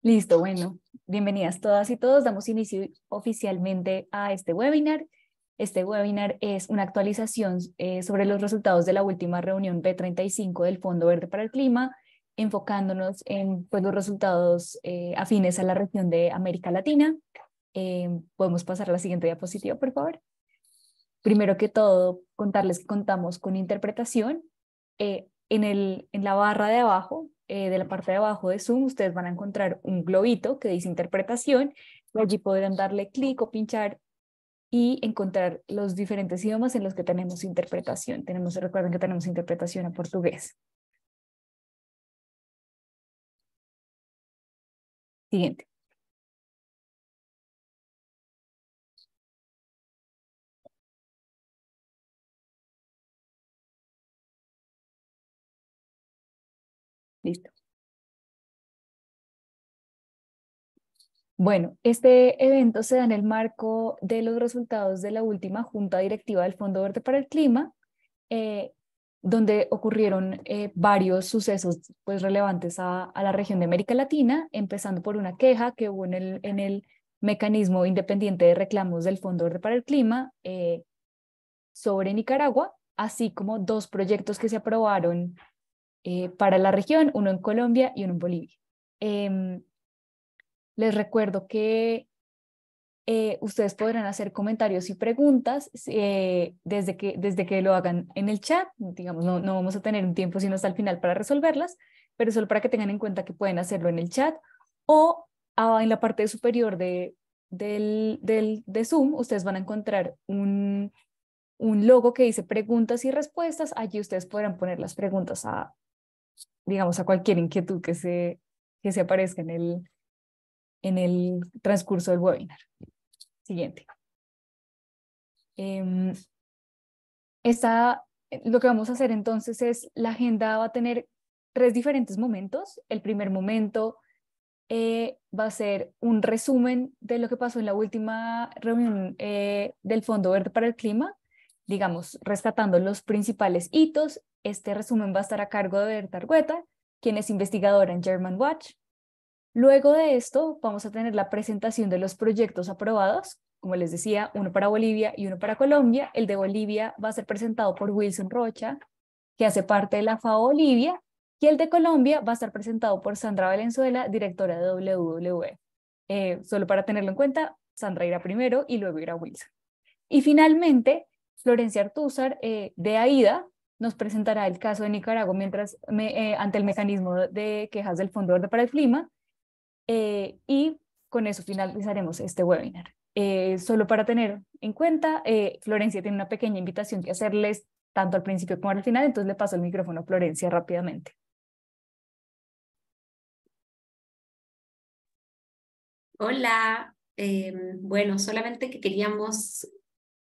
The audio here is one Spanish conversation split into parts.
Listo, bueno, bienvenidas todas y todos. Damos inicio oficialmente a este webinar. Este webinar es una actualización sobre los resultados de la última reunión B35 del Fondo Verde para el Clima, enfocándonos en pues, los resultados afines a la región de América Latina. Podemos pasar a la siguiente diapositiva, por favor. Primero que todo, contarles que contamos con interpretación. En la barra de abajo, de la parte de abajo de Zoom, ustedes van a encontrar un globito que dice interpretación. Y allí podrán darle clic o pinchar y encontrar los diferentes idiomas en los que tenemos interpretación. Recuerden que tenemos interpretación a portugués. Siguiente. Listo. Bueno, este evento se da en el marco de los resultados de la última Junta Directiva del Fondo Verde para el Clima, eh, donde ocurrieron varios sucesos pues, relevantes a la región de América Latina, empezando por una queja que hubo en el mecanismo independiente de reclamos del Fondo Verde para el Clima sobre Nicaragua, así como dos proyectos que se aprobaron para la región, uno en Colombia y uno en Bolivia. Les recuerdo que ustedes podrán hacer comentarios y preguntas desde que lo hagan en el chat. Digamos, no vamos a tener un tiempo sino hasta el final para resolverlas, pero solo para que tengan en cuenta que pueden hacerlo en el chat o en la parte superior de Zoom, ustedes van a encontrar un logo que dice preguntas y respuestas. Allí ustedes podrán poner las preguntas digamos, a cualquier inquietud que se aparezca en el transcurso del webinar. Siguiente. Eh, lo que vamos a hacer entonces es, la agenda va a tener tres diferentes momentos. El primer momento va a ser un resumen de lo que pasó en la última reunión del Fondo Verde para el Clima, digamos, rescatando los principales hitos. Este resumen va a estar a cargo de Berta Argueta, quien es investigadora en Germanwatch. Luego de esto, vamos a tener la presentación de los proyectos aprobados, como les decía, uno para Bolivia y uno para Colombia. El de Bolivia va a ser presentado por Wilson Rocha, que hace parte de la FAO Bolivia, y el de Colombia va a estar presentado por Sandra Valenzuela, directora de WWF. Solo para tenerlo en cuenta, Sandra irá primero y luego irá Wilson. Y finalmente, Florencia Artúzar, de AIDA, nos presentará el caso de Nicaragua ante el mecanismo de quejas del Fondo Verde para el Clima, y con eso finalizaremos este webinar. Solo para tener en cuenta, Florencia tiene una pequeña invitación que hacerles tanto al principio como al final, entonces le paso el micrófono a Florencia rápidamente. Hola, bueno, solamente que queríamos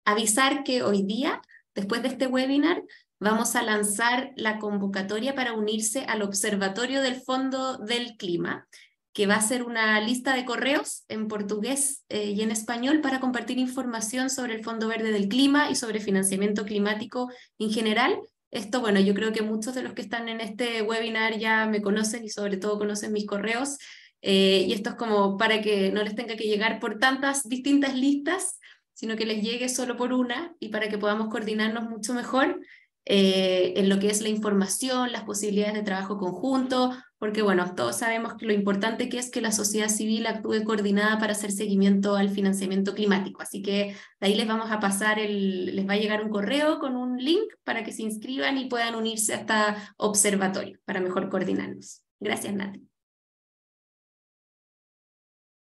avisar que hoy día, después de este webinar, vamos a lanzar la convocatoria para unirse al Observatorio del Fondo del Clima, que va a ser una lista de correos en portugués y en español para compartir información sobre el Fondo Verde del Clima y sobre financiamiento climático en general. Esto, bueno, yo creo que muchos de los que están en este webinar ya me conocen y sobre todo conocen mis correos. Y esto es como para que no les tenga que llegar por tantas distintas listas, sino que les llegue solo por una y para que podamos coordinarnos mucho mejor en lo que es la información, las posibilidades de trabajo conjunto, porque bueno, todos sabemos que lo importante que es que la sociedad civil actúe coordinada para hacer seguimiento al financiamiento climático. Así que de ahí les vamos a pasar les va a llegar un correo con un link para que se inscriban y puedan unirse a este observatorio para mejor coordinarnos. Gracias, Nati.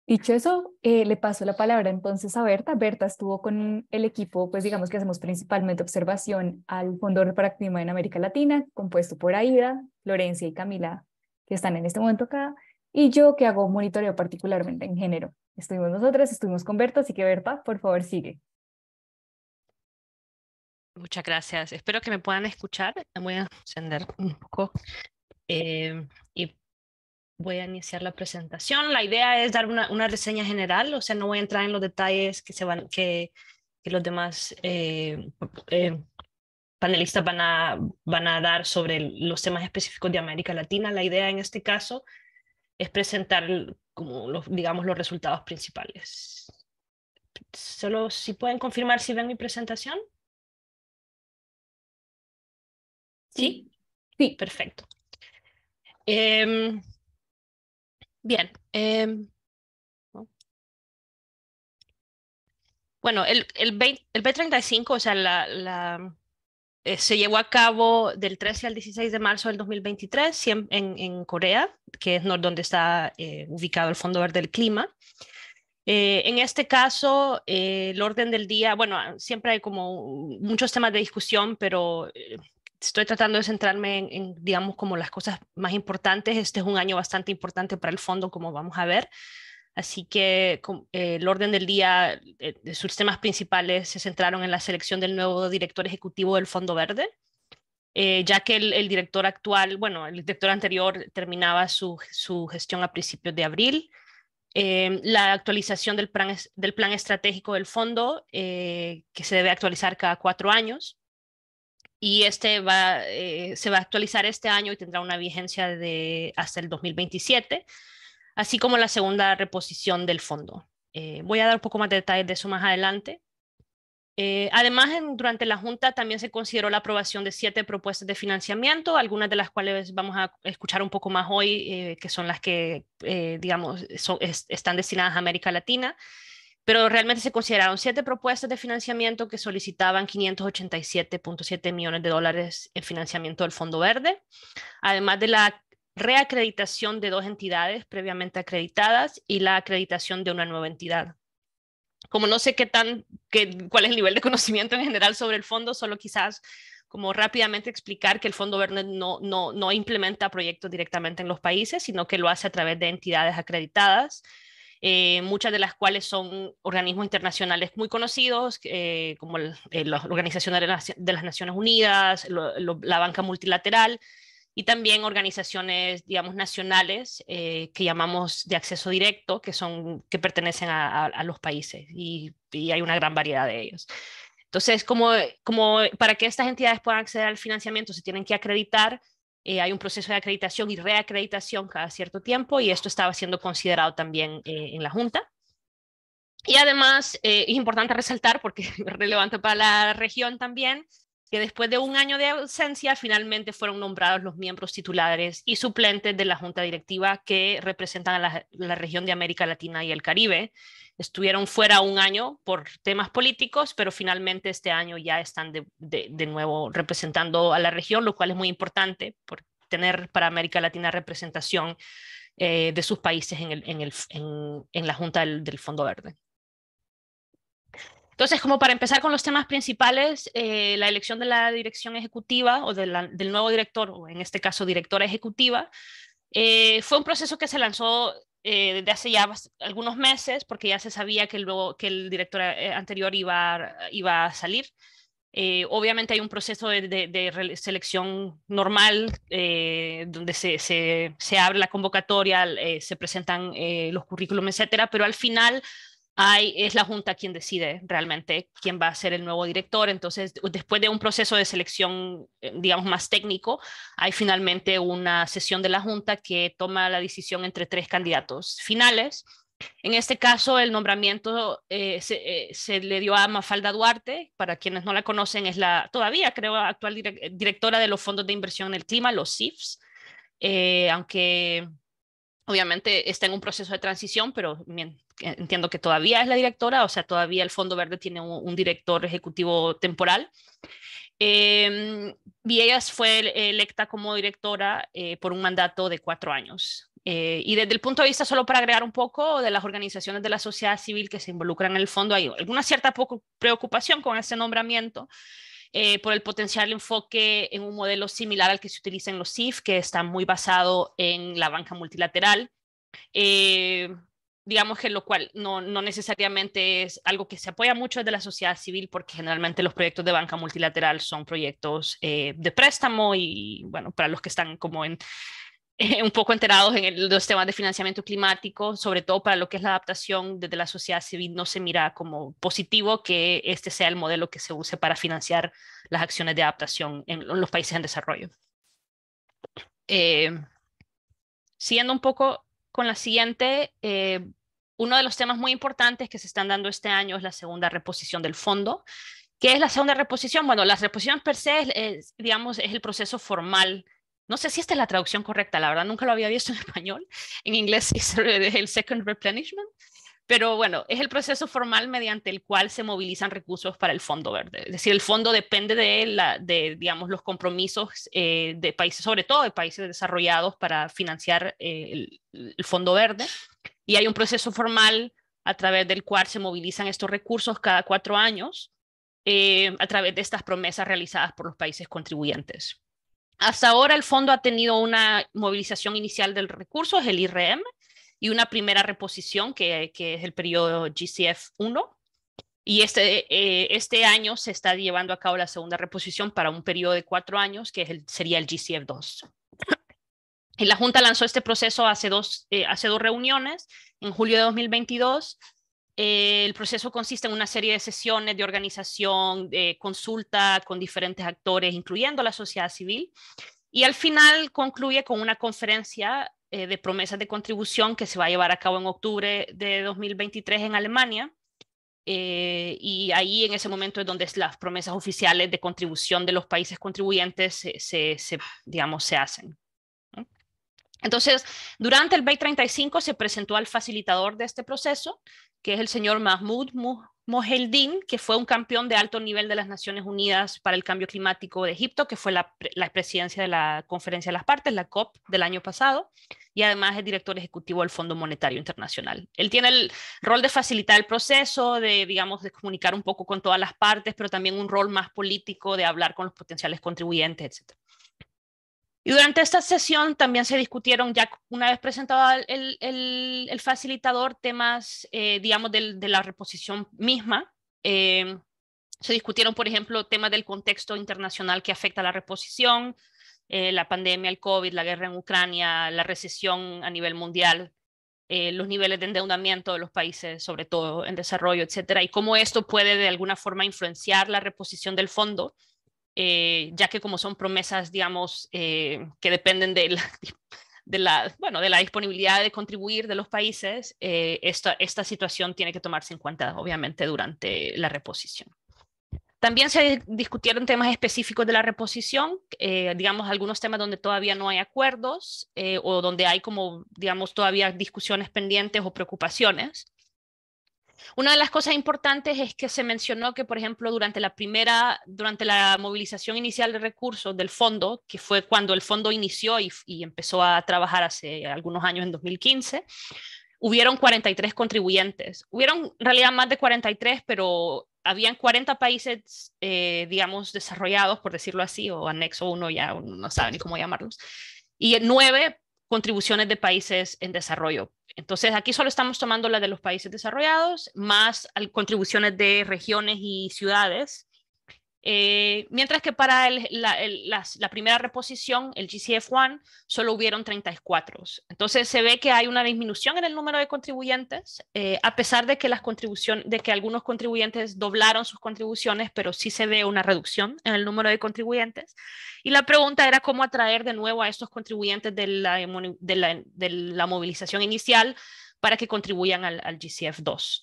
Dicho eso, le paso la palabra entonces a Berta. Berta estuvo con el equipo, pues digamos que hacemos principalmente observación al Fondo para el Clima en América Latina, compuesto por Aida, Florencia y Camila, que están en este momento acá, y yo que hago monitoreo particularmente en género. Estuvimos con Berta, así que Berta, por favor, sigue. Muchas gracias. Espero que me puedan escuchar. Voy a encender un poco y voy a iniciar la presentación. La idea es dar una reseña general, o sea, no voy a entrar en los detalles que los demás panelistas van a dar sobre los temas específicos de América Latina. La idea en este caso es presentar como digamos, los resultados principales. Solo si pueden confirmar si ven mi presentación. ¿Sí? Sí. Perfecto. Bien. Bueno, el B35, o sea, se llevó a cabo del 13 al 16 de marzo del 2023 en Corea, que es donde está ubicado el Fondo Verde del Clima. En este caso, el orden del día, bueno, siempre hay como muchos temas de discusión, pero estoy tratando de centrarme digamos, como las cosas más importantes. Este es un año bastante importante para el fondo, como vamos a ver. Así que el orden del día, sus temas principales se centraron en la selección del nuevo director ejecutivo del Fondo Verde, ya que el director actual, bueno, el director anterior terminaba su gestión a principios de abril. La actualización del plan estratégico del fondo, que se debe actualizar cada 4 años. Y se va a actualizar este año y tendrá una vigencia hasta el 2027, así como la segunda reposición del fondo. Voy a dar un poco más de detalles de eso más adelante. Además, durante la Junta también se consideró la aprobación de 7 propuestas de financiamiento, algunas de las cuales vamos a escuchar un poco más hoy, que son las que, digamos, están destinadas a América Latina, pero realmente se consideraron 7 propuestas de financiamiento que solicitaban $587.7 millones en financiamiento del Fondo Verde, además de la reacreditación de 2 entidades previamente acreditadas y la acreditación de una nueva entidad. Como no sé cuál es el nivel de conocimiento en general sobre el fondo, solo quizás como rápidamente explicar que el Fondo Verde no implementa proyectos directamente en los países, sino que lo hace a través de entidades acreditadas, muchas de las cuales son organismos internacionales muy conocidos, como la Organización de las Naciones Unidas, la Banca Multilateral, y también organizaciones, digamos, nacionales que llamamos de acceso directo, que pertenecen a los países, y hay una gran variedad de ellos. Entonces, como para que estas entidades puedan acceder al financiamiento, se tienen que acreditar. Hay un proceso de acreditación y reacreditación cada cierto tiempo, y esto estaba siendo considerado también en la Junta. Y además, es importante resaltar, porque es relevante para la región también, que después de un año de ausencia, finalmente fueron nombrados los miembros titulares y suplentes de la Junta Directiva que representan a la región de América Latina y el Caribe. Estuvieron fuera un año por temas políticos, pero finalmente este año ya están de nuevo representando a la región, lo cual es muy importante por tener para América Latina representación de sus países en la Junta del Fondo Verde. Entonces, como para empezar con los temas principales, la elección de la dirección ejecutiva o del nuevo director, o en este caso directora ejecutiva, fue un proceso que se lanzó desde hace ya algunos meses, porque ya se sabía que el director anterior iba a salir. Obviamente hay un proceso de selección normal, donde se abre la convocatoria, se presentan los currículums, etcétera, pero al final es la Junta quien decide realmente quién va a ser el nuevo director. Entonces, después de un proceso de selección, digamos, más técnico, hay finalmente una sesión de la Junta que toma la decisión entre 3 candidatos finales. En este caso, el nombramiento se le dio a Mafalda Duarte. Para quienes no la conocen, es todavía, creo, actual directora de los fondos de inversión en el clima, los CIFs, aunque obviamente está en un proceso de transición, pero entiendo que todavía es la directora, o sea, todavía el Fondo Verde tiene un director ejecutivo temporal. Y ella fue electa como directora por un mandato de 4 años. Y desde el punto de vista, solo para agregar un poco, de las organizaciones de la sociedad civil que se involucran en el fondo, hay alguna cierta preocupación con ese nombramiento, por el potencial enfoque en un modelo similar al que se utiliza en los CIF, que está muy basado en la banca multilateral. Digamos que lo cual no necesariamente es algo que se apoya mucho desde la sociedad civil, porque generalmente los proyectos de banca multilateral son proyectos de préstamo, y bueno, para los que están como un poco enterados en los temas de financiamiento climático, sobre todo para lo que es la adaptación, desde la sociedad civil no se mira como positivo que este sea el modelo que se use para financiar las acciones de adaptación en los países en desarrollo. Siguiendo un poco con la siguiente. Uno de los temas muy importantes que se están dando este año es la segunda reposición del fondo. ¿Qué es la segunda reposición? Bueno, la reposición per se digamos, es el proceso formal. No sé si esta es la traducción correcta, la verdad, nunca lo había visto en español. En inglés es el second replenishment. Pero bueno, es el proceso formal mediante el cual se movilizan recursos para el Fondo Verde. Es decir, el fondo depende de digamos, los compromisos de países, sobre todo de países desarrollados, para financiar el Fondo Verde. Y hay un proceso formal a través del cual se movilizan estos recursos cada 4 años a través de estas promesas realizadas por los países contribuyentes. Hasta ahora el fondo ha tenido una movilización inicial del recurso, es el IRM, y una primera reposición que es el periodo GCF1. Y este año se está llevando a cabo la segunda reposición para un periodo de 4 años, que sería el GCF2. Y la Junta lanzó este proceso hace dos reuniones, en julio de 2022. El proceso consiste en una serie de sesiones de organización, de consulta con diferentes actores, incluyendo la sociedad civil. Y al final concluye con una conferencia de promesas de contribución que se va a llevar a cabo en octubre de 2023 en Alemania. Y ahí en ese momento es donde las promesas oficiales de contribución de los países contribuyentes digamos, se hacen. Entonces, durante el BEI 35 se presentó al facilitador de este proceso, que es el señor Mahmoud Moheldin, que fue un campeón de alto nivel de las Naciones Unidas para el Cambio Climático de Egipto, que fue la presidencia de la Conferencia de las Partes, la COP, del año pasado, y además es director ejecutivo del Fondo Monetario Internacional. Él tiene el rol de facilitar el proceso, digamos, de comunicar un poco con todas las partes, pero también un rol más político de hablar con los potenciales contribuyentes, etc. Y durante esta sesión también se discutieron, ya una vez presentado el facilitador, temas, digamos, de la reposición misma. Se discutieron, por ejemplo, temas del contexto internacional que afecta a la reposición, la pandemia, el COVID, la guerra en Ucrania, la recesión a nivel mundial, los niveles de endeudamiento de los países, sobre todo en desarrollo, etcétera, y cómo esto puede de alguna forma influenciar la reposición del fondo. Ya que como son promesas, digamos, que dependen de la disponibilidad de contribuir de los países, esta situación tiene que tomarse en cuenta, obviamente, durante la reposición. También se discutieron temas específicos de la reposición, digamos, algunos temas donde todavía no hay acuerdos o donde hay como, digamos, todavía discusiones pendientes o preocupaciones. Una de las cosas importantes es que se mencionó que, por ejemplo, durante la movilización inicial de recursos del fondo, que fue cuando el fondo inició y empezó a trabajar hace algunos años, en 2015, hubieron 43 contribuyentes. Hubieron en realidad más de 43, pero habían 40 países, digamos, desarrollados, por decirlo así, o anexo 1, ya no saben ni cómo llamarlos, y 9 contribuciones de países en desarrollo. Entonces, aquí solo estamos tomando la de los países desarrollados, más contribuciones de regiones y ciudades. Mientras que para la primera reposición, el GCF1, solo hubieron 34. Entonces se ve que hay una disminución en el número de contribuyentes, a pesar de que algunos contribuyentes doblaron sus contribuciones, pero sí se ve una reducción en el número de contribuyentes. Y la pregunta era cómo atraer de nuevo a estos contribuyentes de la movilización inicial para que contribuyan al GCF2.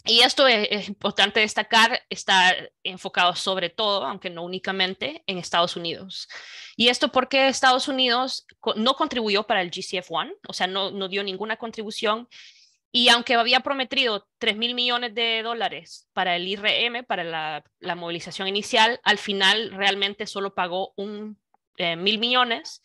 Y esto es importante destacar, está enfocado sobre todo, aunque no únicamente, en Estados Unidos. Y esto porque Estados Unidos no contribuyó para el GCF1, o sea, no dio ninguna contribución. Y aunque había prometido $3,000 millones para el IRM, para la movilización inicial, al final realmente solo pagó 1,000 millones.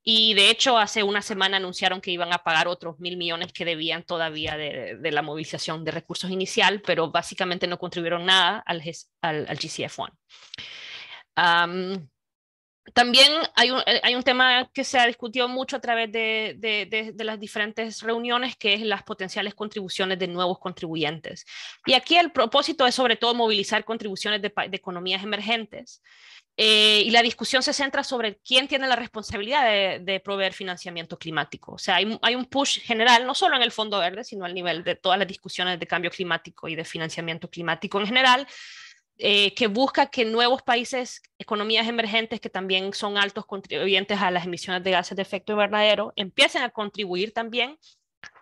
Y de hecho, hace una semana anunciaron que iban a pagar otros 1,000 millones que debían todavía de la movilización de recursos inicial, pero básicamente no contribuyeron nada al GCF1. También hay un tema que se ha discutido mucho a través de las diferentes reuniones, que es las potenciales contribuciones de nuevos contribuyentes. Y aquí el propósito es sobre todo movilizar contribuciones de economías emergentes. Y la discusión se centra sobre quién tiene la responsabilidad de proveer financiamiento climático. O sea, hay un push general, no solo en el Fondo Verde, sino al nivel de todas las discusiones de cambio climático y de financiamiento climático en general, que busca que nuevos países, economías emergentes que también son altos contribuyentes a las emisiones de gases de efecto invernadero, empiecen a contribuir también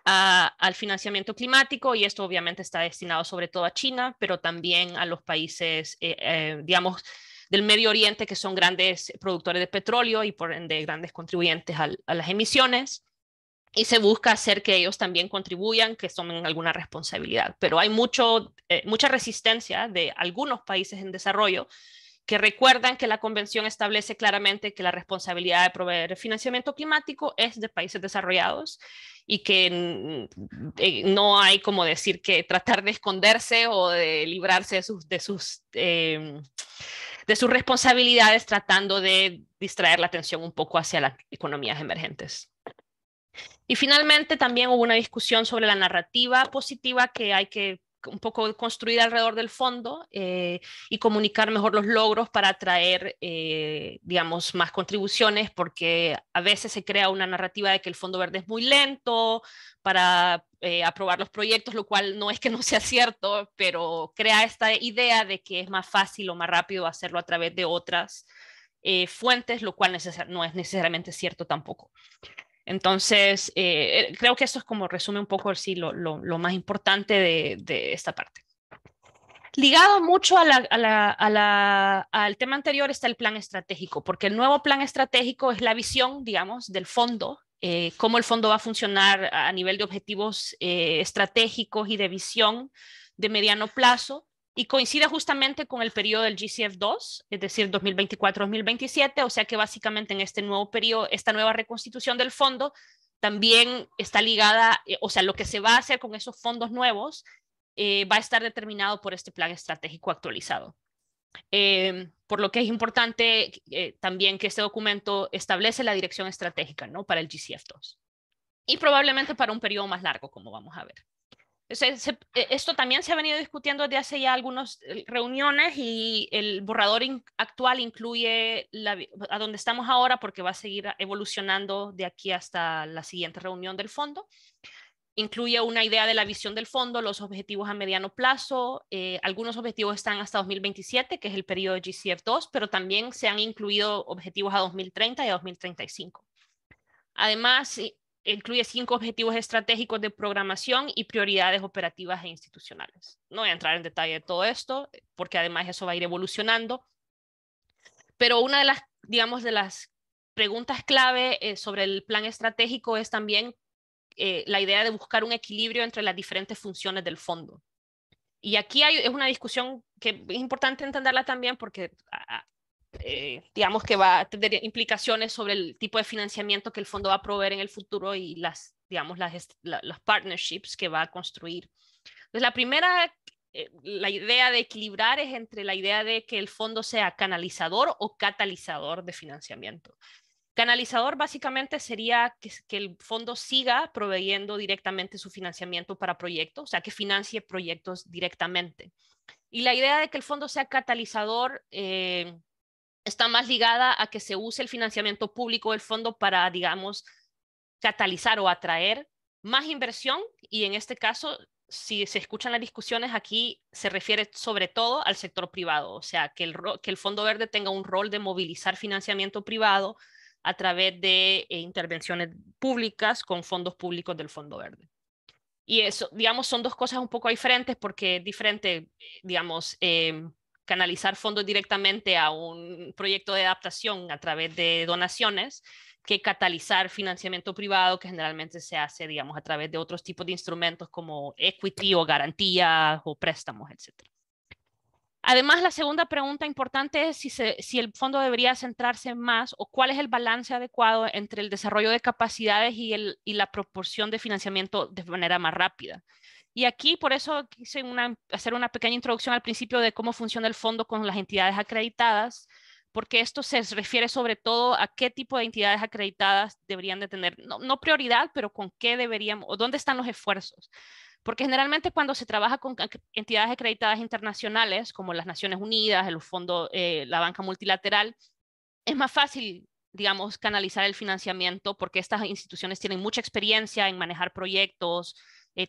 al financiamiento climático, y esto obviamente está destinado sobre todo a China, pero también a los países, digamos, del Medio Oriente, que son grandes productores de petróleo y por ende grandes contribuyentes a las emisiones. Y se busca hacer que ellos también contribuyan, que tomen alguna responsabilidad. Pero hay mucha resistencia de algunos países en desarrollo que recuerdan que la convención establece claramente que la responsabilidad de proveer financiamiento climático es de países desarrollados, y que no hay como decir que tratar de esconderse o de librarse de sus responsabilidades tratando de distraer la atención un poco hacia las economías emergentes. Y finalmente también hubo una discusión sobre la narrativa positiva que hay que un poco construir alrededor del fondo, y comunicar mejor los logros para atraer, digamos, más contribuciones, porque a veces se crea una narrativa de que el Fondo Verde es muy lento para aprobar los proyectos, lo cual no es que no sea cierto, pero crea esta idea de que es más fácil o más rápido hacerlo a través de otras fuentes, lo cual no es necesariamente cierto tampoco. Entonces, creo que esto es como resume un poco sí, lo más importante de esta parte. Ligado mucho al tema anterior está el plan estratégico, porque el nuevo plan estratégico es la visión, digamos, del fondo, cómo el fondo va a funcionar a nivel de objetivos estratégicos y de visión de mediano plazo, y coincide justamente con el periodo del GCF2, es decir, 2024-2027, o sea que básicamente en este nuevo periodo, esta nueva reconstitución del fondo también está ligada, o sea, lo que se va a hacer con esos fondos nuevos va a estar determinado por este plan estratégico actualizado. Por lo que es importante también que este documento establece la dirección estratégica, ¿no?, para el GCF2 y probablemente para un periodo más largo, como vamos a ver. Esto también se ha venido discutiendo desde hace ya algunas reuniones, y el borrador actual incluye a donde estamos ahora, porque va a seguir evolucionando de aquí hasta la siguiente reunión del fondo. Incluye una idea de la visión del fondo, los objetivos a mediano plazo. Algunos objetivos están hasta 2027, que es el periodo de GCF2, pero también se han incluido objetivos a 2030 y a 2035. Además, incluye 5 objetivos estratégicos de programación y prioridades operativas e institucionales. No voy a entrar en detalle de todo esto, porque además eso va a ir evolucionando. Pero una de las, digamos, de las preguntas clave sobre el plan estratégico es también la idea de buscar un equilibrio entre las diferentes funciones del fondo. Y aquí es una discusión que es importante entenderla también, porque digamos que va a tener implicaciones sobre el tipo de financiamiento que el fondo va a proveer en el futuro y las partnerships que va a construir. Entonces, la primera, la idea de equilibrar es entre la idea de que el fondo sea canalizador o catalizador de financiamiento. Canalizador básicamente sería que el fondo siga proveyendo directamente su financiamiento para proyectos, o sea, que financie proyectos directamente. Y la idea de que el fondo sea catalizador está más ligada a que se use el financiamiento público del fondo para, digamos, catalizar o atraer más inversión, y en este caso, si se escuchan las discusiones aquí, se refiere sobre todo al sector privado, o sea, que el Fondo Verde tenga un rol de movilizar financiamiento privado a través de intervenciones públicas con fondos públicos del Fondo Verde. Y eso, digamos, son dos cosas un poco diferentes, porque es diferente, digamos, canalizar fondos directamente a un proyecto de adaptación a través de donaciones, que catalizar financiamiento privado, que generalmente se hace, digamos, a través de otros tipos de instrumentos como equity o garantías o préstamos, etc. Además, la segunda pregunta importante es si el fondo debería centrarse más, o cuál es el balance adecuado entre el desarrollo de capacidades y la proporción de financiamiento de manera más rápida. Y aquí, por eso quise hacer una pequeña introducción al principio de cómo funciona el fondo con las entidades acreditadas, porque esto se refiere sobre todo a qué tipo de entidades acreditadas deberían de tener, no prioridad, pero con qué deberíamos, o dónde están los esfuerzos. Porque generalmente cuando se trabaja con entidades acreditadas internacionales, como las Naciones Unidas, el fondo, la banca multilateral, es más fácil, digamos, canalizar el financiamiento, porque estas instituciones tienen mucha experiencia en manejar proyectos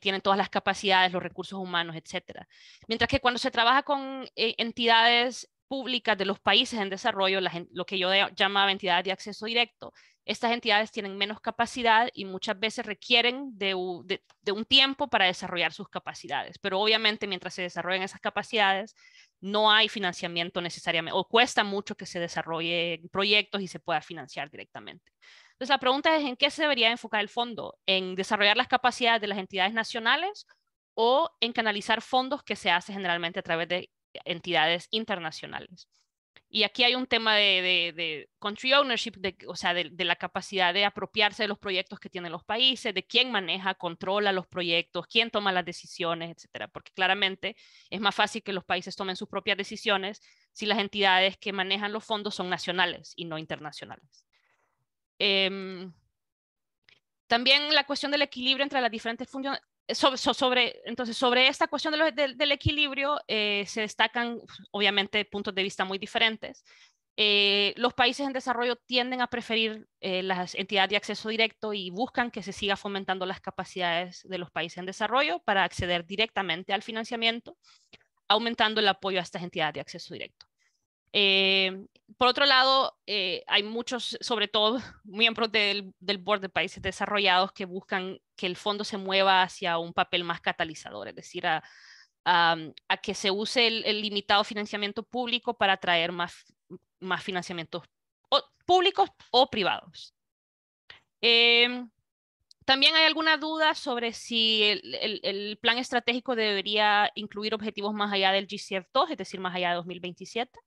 tienen todas las capacidades, los recursos humanos, etc. Mientras que cuando se trabaja con entidades públicas de los países en desarrollo, lo que yo llamaba entidades de acceso directo, estas entidades tienen menos capacidad y muchas veces requieren de un tiempo para desarrollar sus capacidades. Pero obviamente mientras se desarrollan esas capacidades, no hay financiamiento necesariamente, o cuesta mucho que se desarrollen proyectos y se pueda financiar directamente. Entonces la pregunta es, ¿en qué se debería enfocar el fondo? ¿En desarrollar las capacidades de las entidades nacionales o en canalizar fondos que se hace generalmente a través de entidades internacionales? Y aquí hay un tema de country ownership, o sea, de la capacidad de apropiarse de los proyectos que tienen los países, de quién maneja, controla los proyectos, quién toma las decisiones, etcétera. Porque claramente es más fácil que los países tomen sus propias decisiones si las entidades que manejan los fondos son nacionales y no internacionales. También la cuestión del equilibrio entre las diferentes funciones. Sobre esta cuestión del equilibrio se destacan obviamente puntos de vista muy diferentes. Los países en desarrollo tienden a preferir las entidades de acceso directo y buscan que se siga fomentando las capacidades de los países en desarrollo para acceder directamente al financiamiento, aumentando el apoyo a estas entidades de acceso directo. Por otro lado, hay muchos, sobre todo miembros del board de países desarrollados que buscan que el fondo se mueva hacia un papel más catalizador, es decir, a que se use el limitado financiamiento público para atraer más financiamientos públicos o privados. También hay alguna duda sobre si el plan estratégico debería incluir objetivos más allá del GCF2, es decir, más allá de 2027.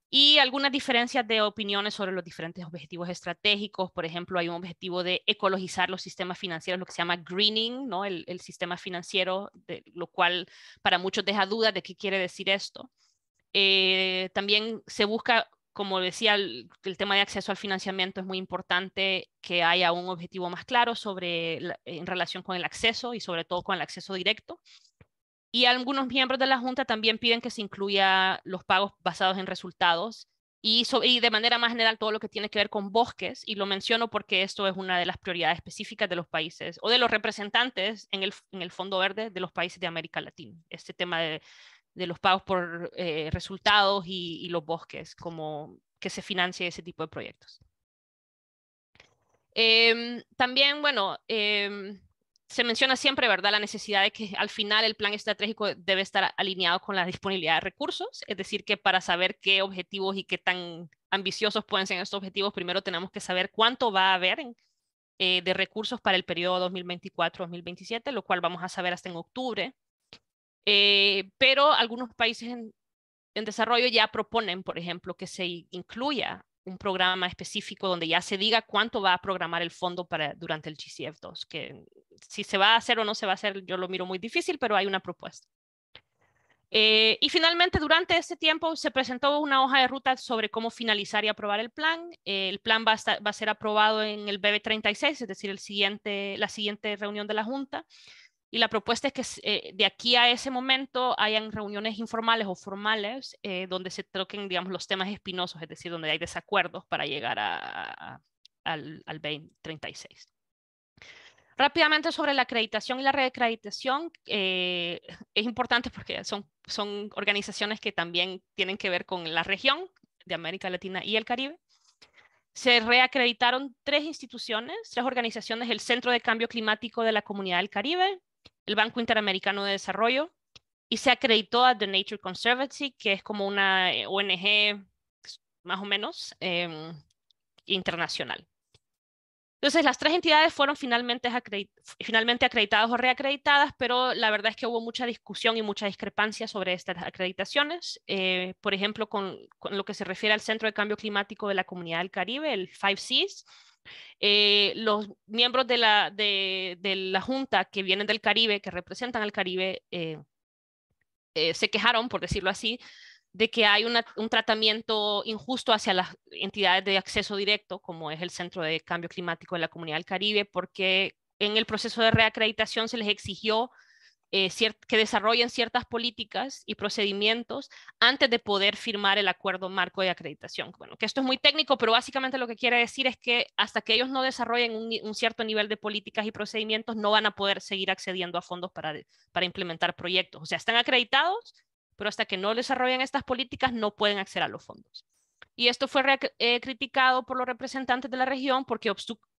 Y algunas diferencias de opiniones sobre los diferentes objetivos estratégicos. Por ejemplo, hay un objetivo de ecologizar los sistemas financieros, lo que se llama greening, ¿no? El sistema financiero, lo cual para muchos deja dudas de qué quiere decir esto. También se busca, como decía, el tema de acceso al financiamiento es muy importante, que haya un objetivo más claro en relación con el acceso y sobre todo con el acceso directo. Y algunos miembros de la Junta también piden que se incluya los pagos basados en resultados y de manera más general todo lo que tiene que ver con bosques. Y lo menciono porque esto es una de las prioridades específicas de los países o de los representantes en el Fondo Verde de los países de América Latina. Este tema de los pagos por resultados y los bosques, como que se financie ese tipo de proyectos. También, bueno, se menciona siempre, ¿verdad?, la necesidad de que al final el plan estratégico debe estar alineado con la disponibilidad de recursos, es decir, que para saber qué objetivos y qué tan ambiciosos pueden ser estos objetivos, primero tenemos que saber cuánto va a haber de recursos para el periodo 2024-2027, lo cual vamos a saber hasta en octubre. Pero algunos países en desarrollo ya proponen, por ejemplo, que se incluya un programa específico donde ya se diga cuánto va a programar el fondo durante el GCF2, que si se va a hacer o no se va a hacer, yo lo miro muy difícil, pero hay una propuesta. Y finalmente, durante este tiempo se presentó una hoja de ruta sobre cómo finalizar y aprobar el plan. El plan va a ser aprobado en el BB36, es decir, la siguiente reunión de la Junta. Y la propuesta es que de aquí a ese momento hayan reuniones informales o formales donde se toquen, digamos, los temas espinosos, es decir, donde hay desacuerdos para llegar al 2036. Rápidamente sobre la acreditación y la reacreditación, es importante porque son organizaciones que también tienen que ver con la región de América Latina y el Caribe. Se reacreditaron 3 instituciones, 3 organizaciones: el Centro de Cambio Climático de la Comunidad del Caribe, el Banco Interamericano de Desarrollo, y se acreditó a The Nature Conservancy, que es como una ONG más o menos internacional. Entonces, las 3 entidades fueron finalmente acreditadas o reacreditadas, pero la verdad es que hubo mucha discusión y mucha discrepancia sobre estas acreditaciones. Por ejemplo, con lo que se refiere al Centro de Cambio Climático de la Comunidad del Caribe, el 5Cs, los miembros de la Junta que vienen del Caribe, que representan al Caribe, se quejaron, por decirlo así, de que hay un tratamiento injusto hacia las entidades de acceso directo, como es el Centro de Cambio Climático de la Comunidad del Caribe, porque en el proceso de reacreditación se les exigió que desarrollen ciertas políticas y procedimientos antes de poder firmar el acuerdo marco de acreditación. Bueno, que esto es muy técnico, pero básicamente lo que quiere decir es que hasta que ellos no desarrollen un cierto nivel de políticas y procedimientos, no van a poder seguir accediendo a fondos para implementar proyectos. O sea, están acreditados, pero hasta que no desarrollen estas políticas no pueden acceder a los fondos. Y esto fue criticado por los representantes de la región porque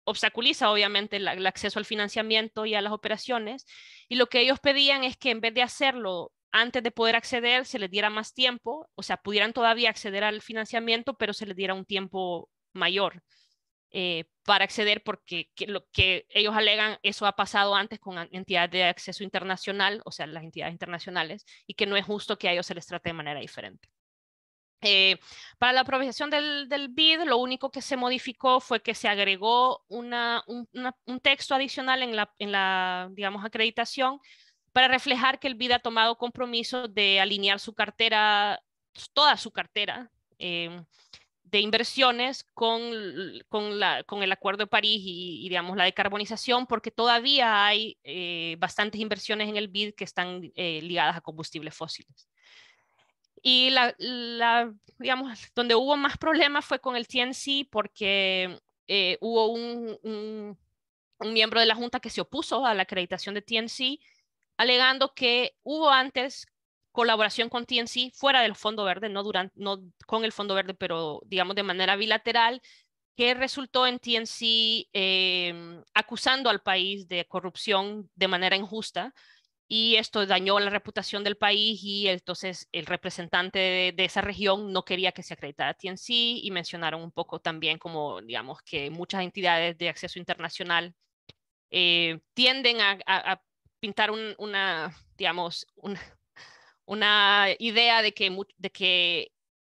obstaculiza obviamente el acceso al financiamiento y a las operaciones, y lo que ellos pedían es que en vez de hacerlo antes de poder acceder, se les diera más tiempo, o sea, pudieran todavía acceder al financiamiento, pero se les diera un tiempo mayor para acceder, porque lo que ellos alegan, eso ha pasado antes con entidades de acceso internacional, o sea, las entidades internacionales, y que no es justo que a ellos se les trate de manera diferente. Para la aprobación del BID, lo único que se modificó fue que se agregó un texto adicional en la, digamos, acreditación para reflejar que el BID ha tomado compromiso de alinear su cartera, toda su cartera de inversiones con el Acuerdo de París y, digamos, la decarbonización, porque todavía hay bastantes inversiones en el BID que están ligadas a combustibles fósiles. Y digamos, donde hubo más problemas fue con el TNC, porque hubo un miembro de la Junta que se opuso a la acreditación de TNC, alegando que hubo antes colaboración con TNC fuera del Fondo Verde, no con el Fondo Verde, pero digamos de manera bilateral, que resultó en TNC acusando al país de corrupción de manera injusta. Y esto dañó la reputación del país, y entonces el representante de esa región no quería que se acreditara TNC, y mencionaron un poco también como, digamos, que muchas entidades de acceso internacional tienden a pintar digamos, una idea de que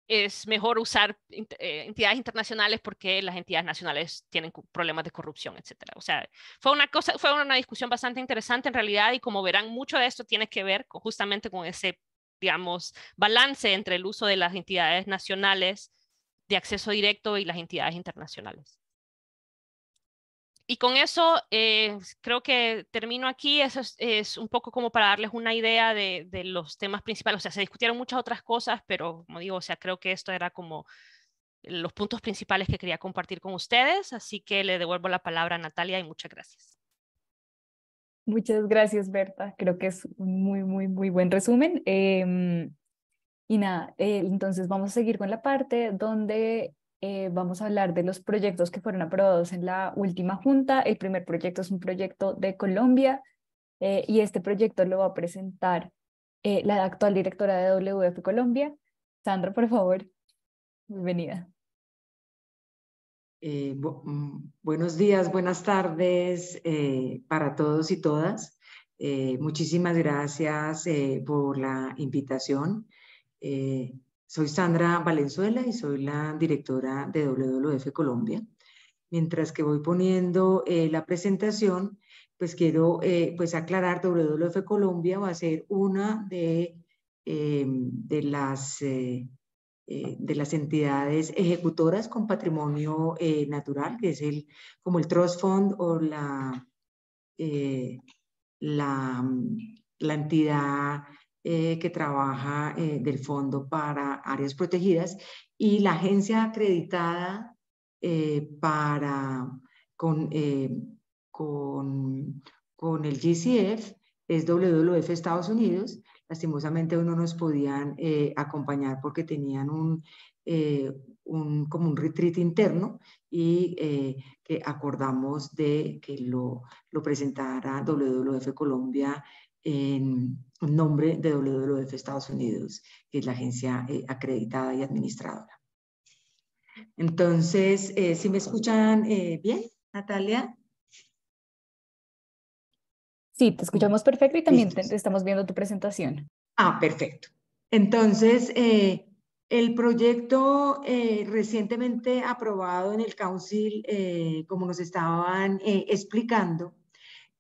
es mejor usar entidades internacionales porque las entidades nacionales tienen problemas de corrupción, etcétera. O sea, fue una discusión bastante interesante en realidad, y como verán, mucho de esto tiene que ver justamente con ese, digamos, balance entre el uso de las entidades nacionales de acceso directo y las entidades internacionales. Y con eso creo que termino aquí. Eso es un poco como para darles una idea de los temas principales. O sea, se discutieron muchas otras cosas, pero como digo, o sea, creo que esto era como los puntos principales que quería compartir con ustedes. Así que le devuelvo la palabra a Natalia y muchas gracias. Muchas gracias, Berta. Creo que es un muy, muy, muy buen resumen. Y nada, entonces vamos a seguir con la parte donde vamos a hablar de los proyectos que fueron aprobados en la última junta. El primer proyecto es un proyecto de Colombia, y este proyecto lo va a presentar la actual directora de WWF Colombia. Sandra, por favor, bienvenida. Buenos días, buenas tardes para todos y todas. Muchísimas gracias por la invitación. Soy Sandra Valenzuela y soy la directora de WWF Colombia. Mientras que voy poniendo la presentación, pues quiero pues aclarar, WWF Colombia va a ser una de las entidades ejecutoras con patrimonio natural, que es como el Trust Fund o la entidad que trabaja del fondo para áreas protegidas, y la agencia acreditada con el GCF es WWF Estados Unidos. Lastimosamente no nos podían acompañar porque tenían como un retreat interno, y que acordamos de que lo presentara WWF Colombia en nombre de WWF Estados Unidos, que es la agencia acreditada y administradora. Entonces, ¿sí me escuchan bien, Natalia? Sí, te escuchamos perfecto, y también estamos viendo tu presentación. Ah, perfecto. Entonces, el proyecto recientemente aprobado en el Council, como nos estaban explicando,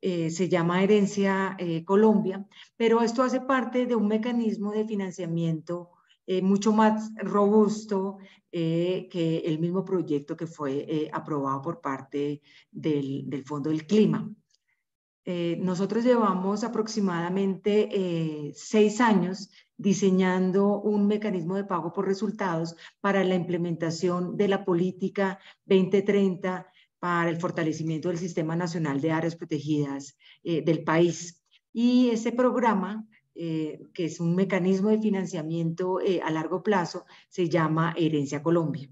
se llama Herencia Colombia, pero esto hace parte de un mecanismo de financiamiento mucho más robusto que el mismo proyecto que fue aprobado por parte del Fondo del Clima. nosotros llevamos aproximadamente 6 años diseñando un mecanismo de pago por resultados para la implementación de la política 2030 para el fortalecimiento del Sistema Nacional de Áreas Protegidas del país. Y ese programa, que es un mecanismo de financiamiento a largo plazo, se llama Herencia Colombia.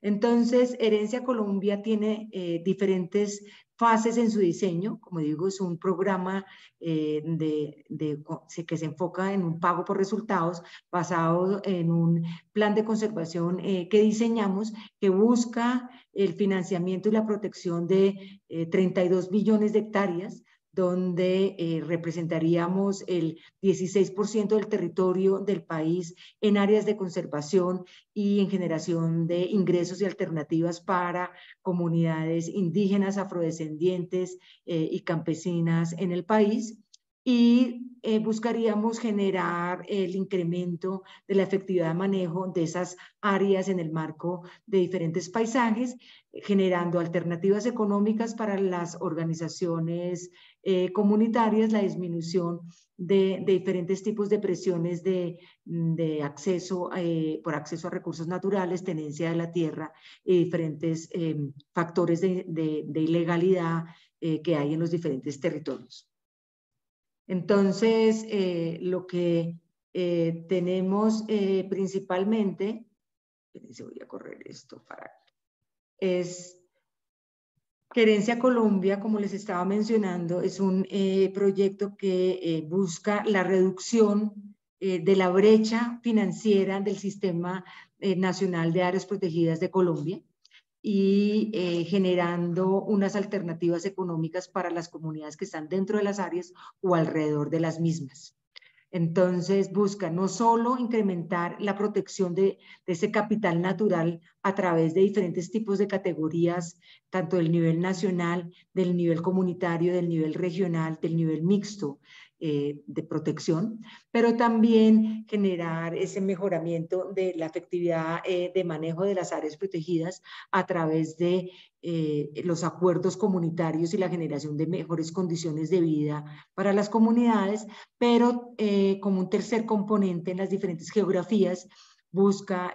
Entonces, Herencia Colombia tiene diferentes fases en su diseño. Como digo, es un programa que se enfoca en un pago por resultados basado en un plan de conservación que diseñamos, que busca el financiamiento y la protección de 32 millones de hectáreas, donde representaríamos el 16% del territorio del país en áreas de conservación y en generación de ingresos y alternativas para comunidades indígenas, afrodescendientes y campesinas en el país. Y buscaríamos generar el incremento de la efectividad de manejo de esas áreas en el marco de diferentes paisajes, generando alternativas económicas para las organizaciones comunitarias, la disminución de diferentes tipos de presiones de acceso, por acceso a recursos naturales, tenencia de la tierra y diferentes factores de ilegalidad que hay en los diferentes territorios. Entonces, lo que tenemos principalmente, voy a correr esto es que Herencia Colombia, como les estaba mencionando, es un proyecto que busca la reducción de la brecha financiera del Sistema Nacional de Áreas Protegidas de Colombia y generando unas alternativas económicas para las comunidades que están dentro de las áreas o alrededor de las mismas. Entonces busca no solo incrementar la protección de ese capital natural a través de diferentes tipos de categorías, tanto del nivel nacional, del nivel comunitario, del nivel regional, del nivel mixto de protección, pero también generar ese mejoramiento de la efectividad de manejo de las áreas protegidas a través de los acuerdos comunitarios y la generación de mejores condiciones de vida para las comunidades, pero como un tercer componente en las diferentes geografías, busca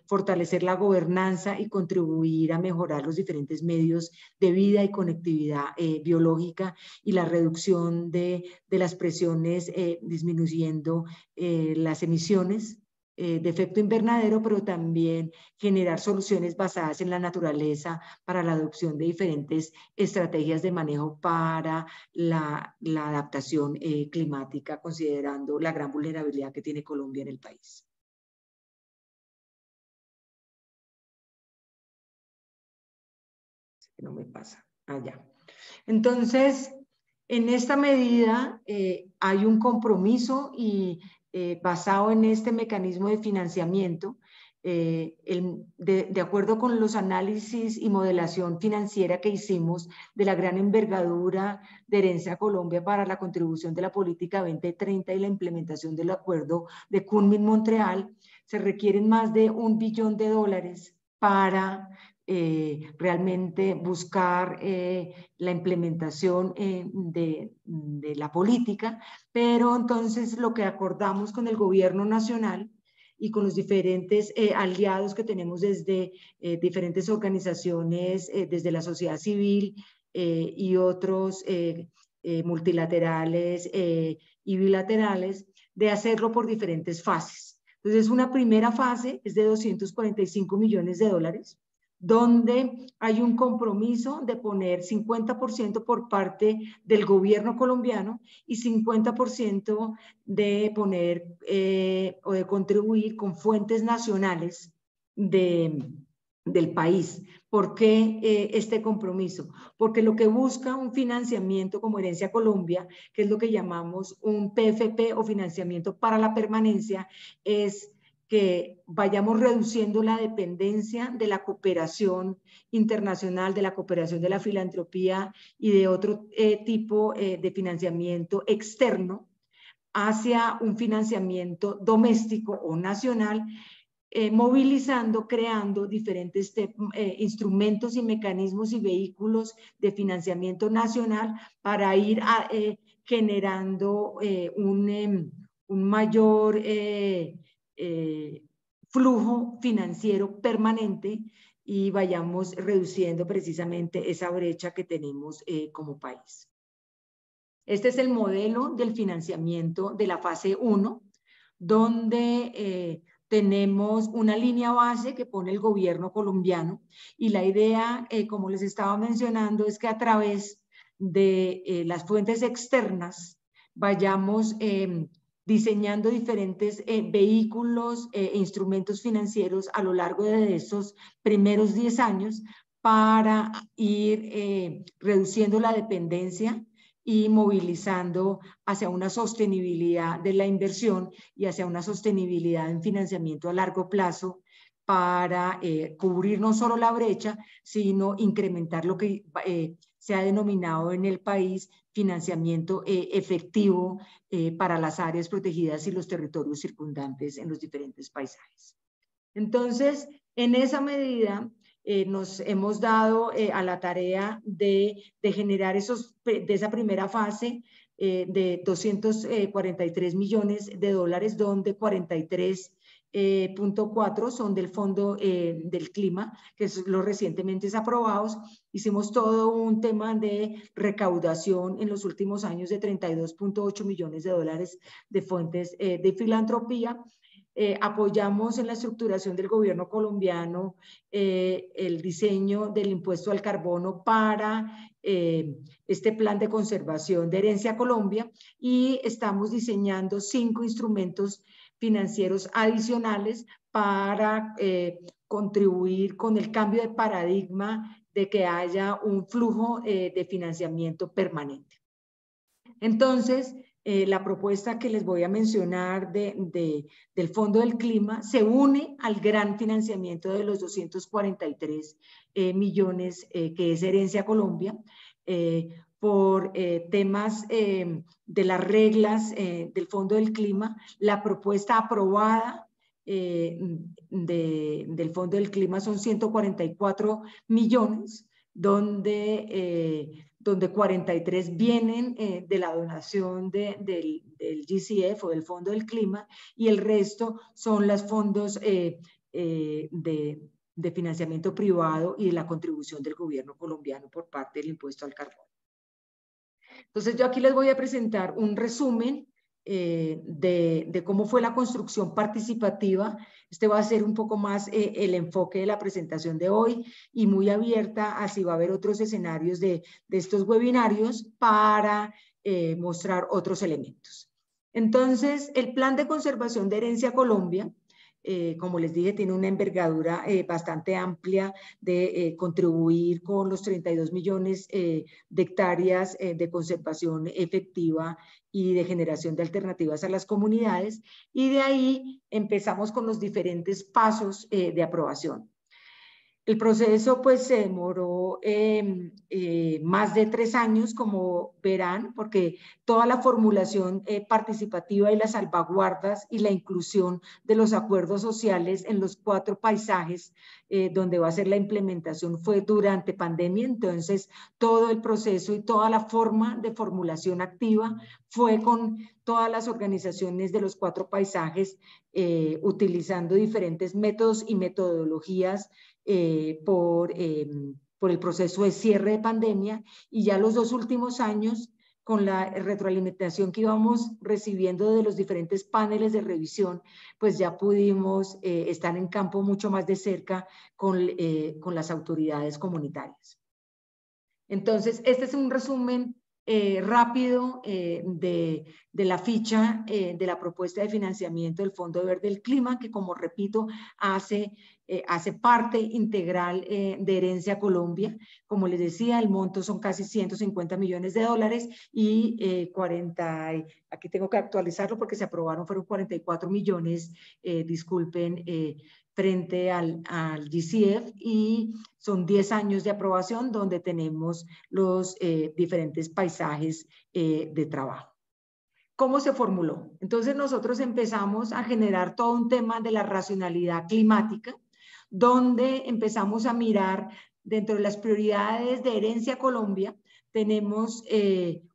fortalecer la gobernanza y contribuir a mejorar los diferentes medios de vida y conectividad biológica y la reducción de las presiones, disminuyendo las emisiones de efecto invernadero, pero también generar soluciones basadas en la naturaleza para la adopción de diferentes estrategias de manejo para la adaptación climática, considerando la gran vulnerabilidad que tiene Colombia en el país. No me pasa allá. Entonces, en esta medida hay un compromiso y basado en este mecanismo de financiamiento, de acuerdo con los análisis y modelación financiera que hicimos de la gran envergadura de Herencia Colombia para la contribución de la política 2030 y la implementación del acuerdo de Kunming-Montreal, se requieren más de $1 billón para realmente buscar la implementación de la política, pero entonces lo que acordamos con el gobierno nacional y con los diferentes aliados que tenemos desde diferentes organizaciones, desde la sociedad civil y otros multilaterales y bilaterales, de hacerlo por diferentes fases. Entonces, una primera fase es de $245 millones, donde hay un compromiso de poner 50% por parte del gobierno colombiano y 50% de poner o de contribuir con fuentes nacionales del país. ¿Por qué este compromiso? Porque lo que busca un financiamiento como Herencia Colombia, que es lo que llamamos un PFP o financiamiento para la permanencia, es que vayamos reduciendo la dependencia de la cooperación internacional, de la cooperación de la filantropía y de otro tipo de financiamiento externo hacia un financiamiento doméstico o nacional movilizando, creando diferentes instrumentos y mecanismos y vehículos de financiamiento nacional para ir generando un mayor flujo financiero permanente y vayamos reduciendo precisamente esa brecha que tenemos como país. Este es el modelo del financiamiento de la fase 1, donde tenemos una línea base que pone el gobierno colombiano y la idea, como les estaba mencionando, es que a través de las fuentes externas vayamos diseñando diferentes vehículos e instrumentos financieros a lo largo de esos primeros 10 años para ir reduciendo la dependencia y movilizando hacia una sostenibilidad de la inversión y hacia una sostenibilidad en financiamiento a largo plazo para cubrir no solo la brecha, sino incrementar lo que se ha denominado en el país financiamiento efectivo para las áreas protegidas y los territorios circundantes en los diferentes paisajes. Entonces, en esa medida, nos hemos dado a la tarea de generar de esa primera fase de 243 millones de dólares, donde 43.4 son del Fondo del Clima, que son los recientemente aprobados. Hicimos todo un tema de recaudación en los últimos años de 32.8 millones de dólares de fuentes de filantropía. Apoyamos en la estructuración del gobierno colombiano el diseño del impuesto al carbono para este plan de conservación de Herencia Colombia y estamos diseñando 5 instrumentos financieros adicionales para contribuir con el cambio de paradigma de que haya un flujo de financiamiento permanente. Entonces, la propuesta que les voy a mencionar del Fondo del Clima se une al gran financiamiento de los 243 millones que es Herencia Colombia, por temas de las reglas del Fondo del Clima. La propuesta aprobada del Fondo del Clima son 144 millones, donde 43 vienen de la donación del GCF o del Fondo del Clima y el resto son los fondos de financiamiento privado y de la contribución del gobierno colombiano por parte del impuesto al carbono. Entonces yo aquí les voy a presentar un resumen de cómo fue la construcción participativa. Este va a ser un poco más el enfoque de la presentación de hoy y muy abierta, así va a haber otros escenarios de estos webinarios para mostrar otros elementos. Entonces, el Plan de Conservación de Herencia Colombia, como les dije, tiene una envergadura bastante amplia de contribuir con los 32 millones de hectáreas de conservación efectiva y de generación de alternativas a las comunidades, y de ahí empezamos con los diferentes pasos de aprobación. El proceso pues se demoró más de 3 años, como verán, porque toda la formulación participativa y las salvaguardas y la inclusión de los acuerdos sociales en los 4 paisajes donde va a ser la implementación fue durante pandemia. Entonces todo el proceso y toda la forma de formulación activa fue con todas las organizaciones de los 4 paisajes utilizando diferentes métodos y metodologías por el proceso de cierre de pandemia, y ya los 2 últimos años con la retroalimentación que íbamos recibiendo de los diferentes paneles de revisión, pues ya pudimos estar en campo mucho más de cerca con las autoridades comunitarias. Entonces, este es un resumen rápido de la ficha de la propuesta de financiamiento del Fondo Verde del Clima, que, como repito, hace parte integral de Herencia Colombia. Como les decía, el monto son casi 150 millones de dólares y aquí tengo que actualizarlo porque se aprobaron, fueron 44 millones, disculpen, frente al GCF, y son 10 años de aprobación donde tenemos los diferentes paisajes de trabajo. ¿cómo se formuló? Entonces nosotros empezamos a generar todo un tema de la racionalidad climática, donde empezamos a mirar dentro de las prioridades de Herencia Colombia, tenemos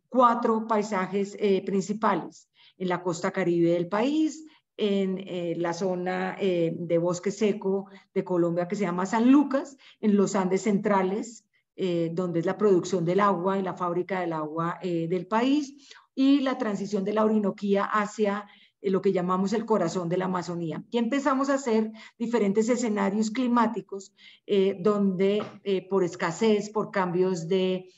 4 paisajes principales. En la costa caribe del país, en la zona de bosque seco de Colombia que se llama San Lucas, en los Andes centrales, donde es la producción del agua y la fábrica del agua del país, y la transición de la Orinoquía hacia lo que llamamos el corazón de la Amazonía. Y empezamos a hacer diferentes escenarios climáticos donde por escasez, por cambios de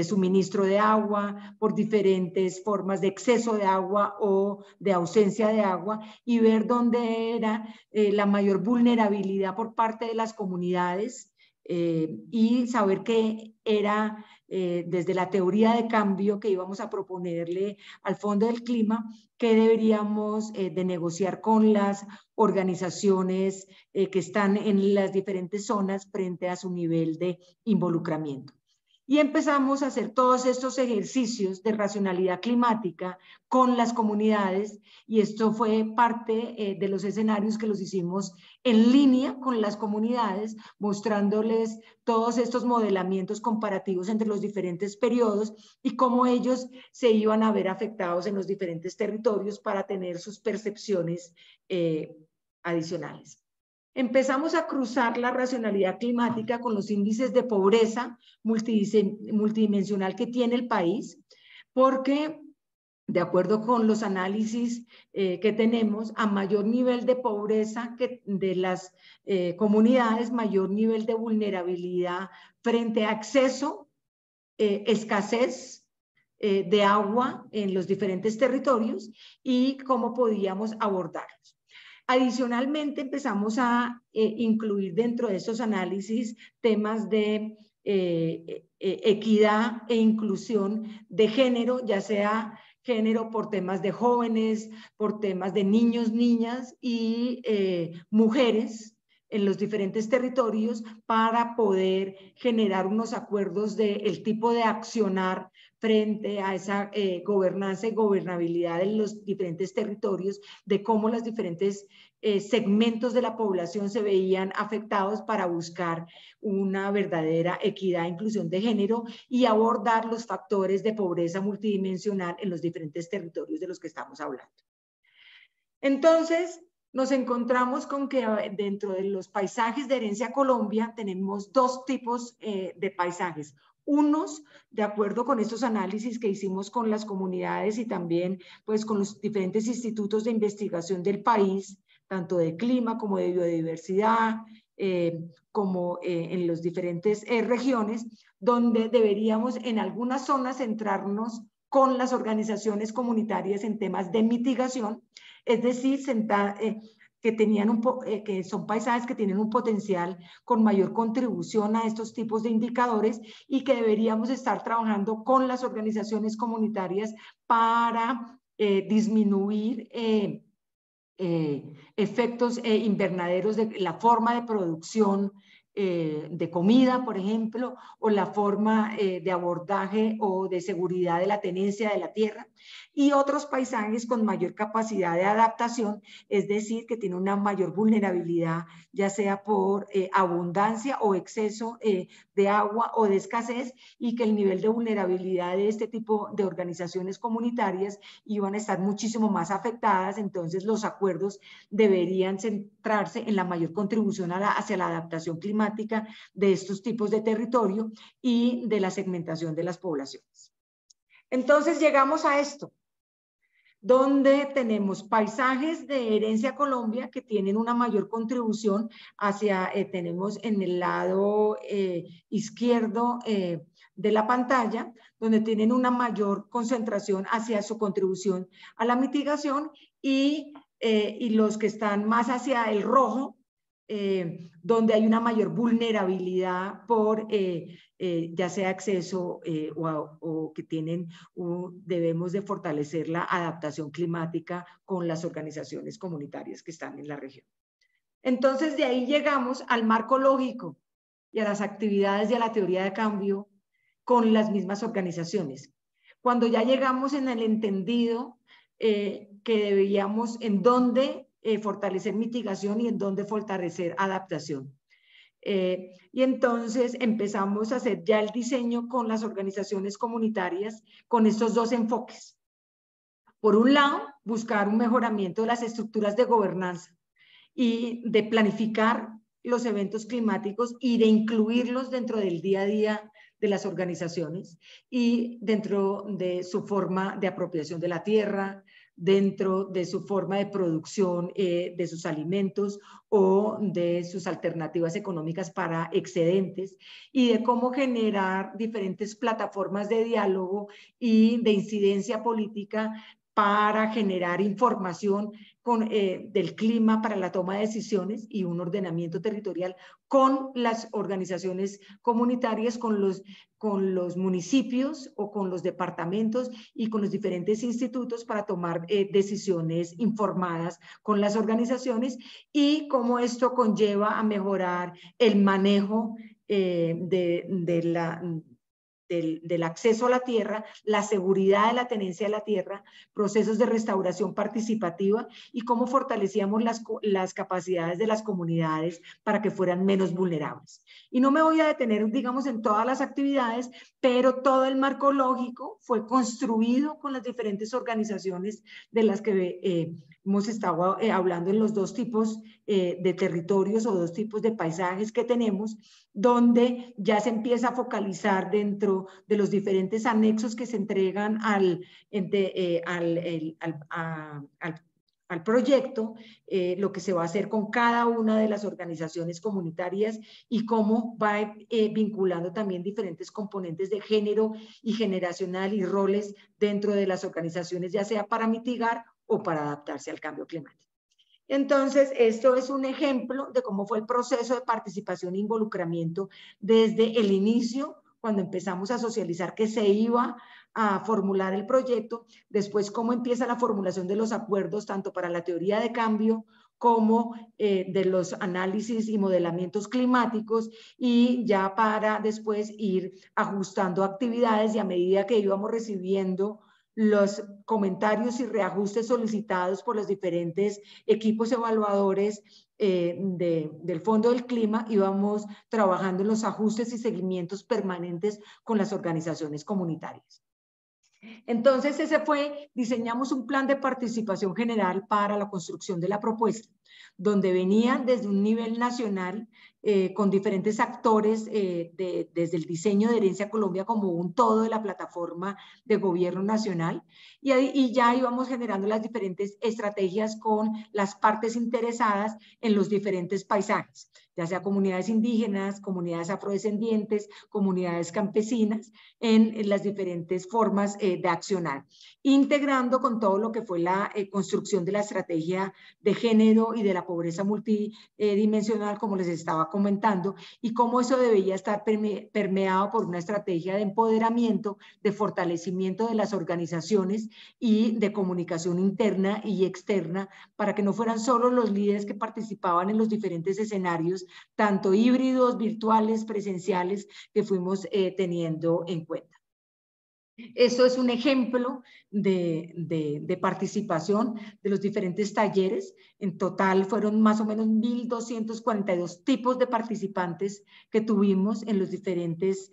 suministro de agua, por diferentes formas de exceso de agua o de ausencia de agua, y ver dónde era la mayor vulnerabilidad por parte de las comunidades, y saber que era desde la teoría de cambio que íbamos a proponerle al Fondo del Clima, que deberíamos de negociar con las organizaciones que están en las diferentes zonas frente a su nivel de involucramiento. Y empezamos a hacer todos estos ejercicios de racionalidad climática con las comunidades, y esto fue parte de los escenarios que los hicimos en línea con las comunidades, mostrándoles todos estos modelamientos comparativos entre los diferentes periodos y cómo ellos se iban a ver afectados en los diferentes territorios para tener sus percepciones adicionales. Empezamos a cruzar la racionalidad climática con los índices de pobreza multidimensional que tiene el país, porque de acuerdo con los análisis que tenemos, a mayor nivel de pobreza que de las comunidades, mayor nivel de vulnerabilidad frente a acceso, escasez de agua en los diferentes territorios y cómo podíamos abordarlos. Adicionalmente, empezamos a incluir dentro de estos análisis temas de equidad e inclusión de género, ya sea género por temas de jóvenes, por temas de niños, niñas y mujeres en los diferentes territorios, para poder generar unos acuerdos del tipo de accionar frente a esa gobernanza y gobernabilidad en los diferentes territorios, de cómo los diferentes segmentos de la población se veían afectados para buscar una verdadera equidad e inclusión de género y abordar los factores de pobreza multidimensional en los diferentes territorios de los que estamos hablando. Entonces, nos encontramos con que dentro de los paisajes de Herencia Colombia tenemos 2 tipos de paisajes. Unos, de acuerdo con estos análisis que hicimos con las comunidades y también pues con los diferentes institutos de investigación del país, tanto de clima como de biodiversidad, como en las diferentes regiones, donde deberíamos en algunas zonas centrarnos con las organizaciones comunitarias en temas de mitigación, es decir, que son paisajes que tienen un potencial con mayor contribución a estos tipos de indicadores y que deberíamos estar trabajando con las organizaciones comunitarias para disminuir efectos invernaderos de la forma de producción de comida, por ejemplo, o la forma de abordaje o de seguridad de la tenencia de la tierra, y otros paisajes con mayor capacidad de adaptación, es decir, que tienen una mayor vulnerabilidad, ya sea por abundancia o exceso de agua o de escasez, y que el nivel de vulnerabilidad de este tipo de organizaciones comunitarias iban a estar muchísimo más afectadas. Entonces los acuerdos deberían centrarse en la mayor contribución hacia la adaptación climática de estos tipos de territorio y de la segmentación de las poblaciones. Entonces llegamos a esto, donde tenemos paisajes de Herencia Colombia que tienen una mayor contribución hacia, tenemos en el lado izquierdo de la pantalla, donde tienen una mayor concentración hacia su contribución a la mitigación, y los que están más hacia el rojo, donde hay una mayor vulnerabilidad por ya sea acceso o que tienen, debemos de fortalecer la adaptación climática con las organizaciones comunitarias que están en la región. Entonces de ahí llegamos al marco lógico y a las actividades y a la teoría de cambio con las mismas organizaciones. Cuando ya llegamos en el entendido que debíamos, en dónde fortalecer mitigación y en dónde fortalecer adaptación. Y entonces empezamos a hacer ya el diseño con las organizaciones comunitarias con estos dos enfoques. Por un lado, buscar un mejoramiento de las estructuras de gobernanza y de planificar los eventos climáticos y de incluirlos dentro del día a día de las organizaciones y dentro de su forma de apropiación de la tierra, dentro de su forma de producción de sus alimentos o de sus alternativas económicas para excedentes y de cómo generar diferentes plataformas de diálogo y de incidencia política para generar información del clima para la toma de decisiones y un ordenamiento territorial con las organizaciones comunitarias, con los municipios o con los departamentos y con los diferentes institutos para tomar decisiones informadas con las organizaciones y cómo esto conlleva a mejorar el manejo del acceso a la tierra, la seguridad de la tenencia de la tierra, procesos de restauración participativa y cómo fortalecíamos las capacidades de las comunidades para que fueran menos vulnerables. Y no me voy a detener, digamos, en todas las actividades, pero todo el marco lógico fue construido con las diferentes organizaciones de las que hemos estado hablando en los dos tipos de territorios o dos tipos de paisajes que tenemos, donde ya se empieza a focalizar dentro de los diferentes anexos que se entregan al proyecto, lo que se va a hacer con cada una de las organizaciones comunitarias y cómo va vinculando también diferentes componentes de género y generacional y roles dentro de las organizaciones, ya sea para mitigar o para adaptarse al cambio climático. Entonces, esto es un ejemplo de cómo fue el proceso de participación e involucramiento desde el inicio, cuando empezamos a socializar que se iba a formular el proyecto, después cómo empieza la formulación de los acuerdos, tanto para la teoría de cambio como de los análisis y modelamientos climáticos, y ya para después ir ajustando actividades y a medida que íbamos recibiendo los comentarios y reajustes solicitados por los diferentes equipos evaluadores del Fondo del Clima, íbamos trabajando en los ajustes y seguimientos permanentes con las organizaciones comunitarias. Entonces diseñamos un plan de participación general para la construcción de la propuesta, donde venían desde un nivel nacional con diferentes actores, desde el diseño de Herencia Colombia como un todo de la plataforma de gobierno nacional, y ya íbamos generando las diferentes estrategias con las partes interesadas en los diferentes paisajes, ya sea comunidades indígenas, comunidades afrodescendientes, comunidades campesinas, en las diferentes formas de accionar, integrando con todo lo que fue la construcción de la estrategia de género y de la pobreza multidimensional, como les estaba comentando, y cómo eso debía estar permeado por una estrategia de empoderamiento, de fortalecimiento de las organizaciones y de comunicación interna y externa, para que no fueran solo los líderes que participaban en los diferentes escenarios, tanto híbridos, virtuales, presenciales, que fuimos teniendo en cuenta. Esto es un ejemplo de participación de los diferentes talleres. En total fueron más o menos 1.242 tipos de participantes que tuvimos en los diferentes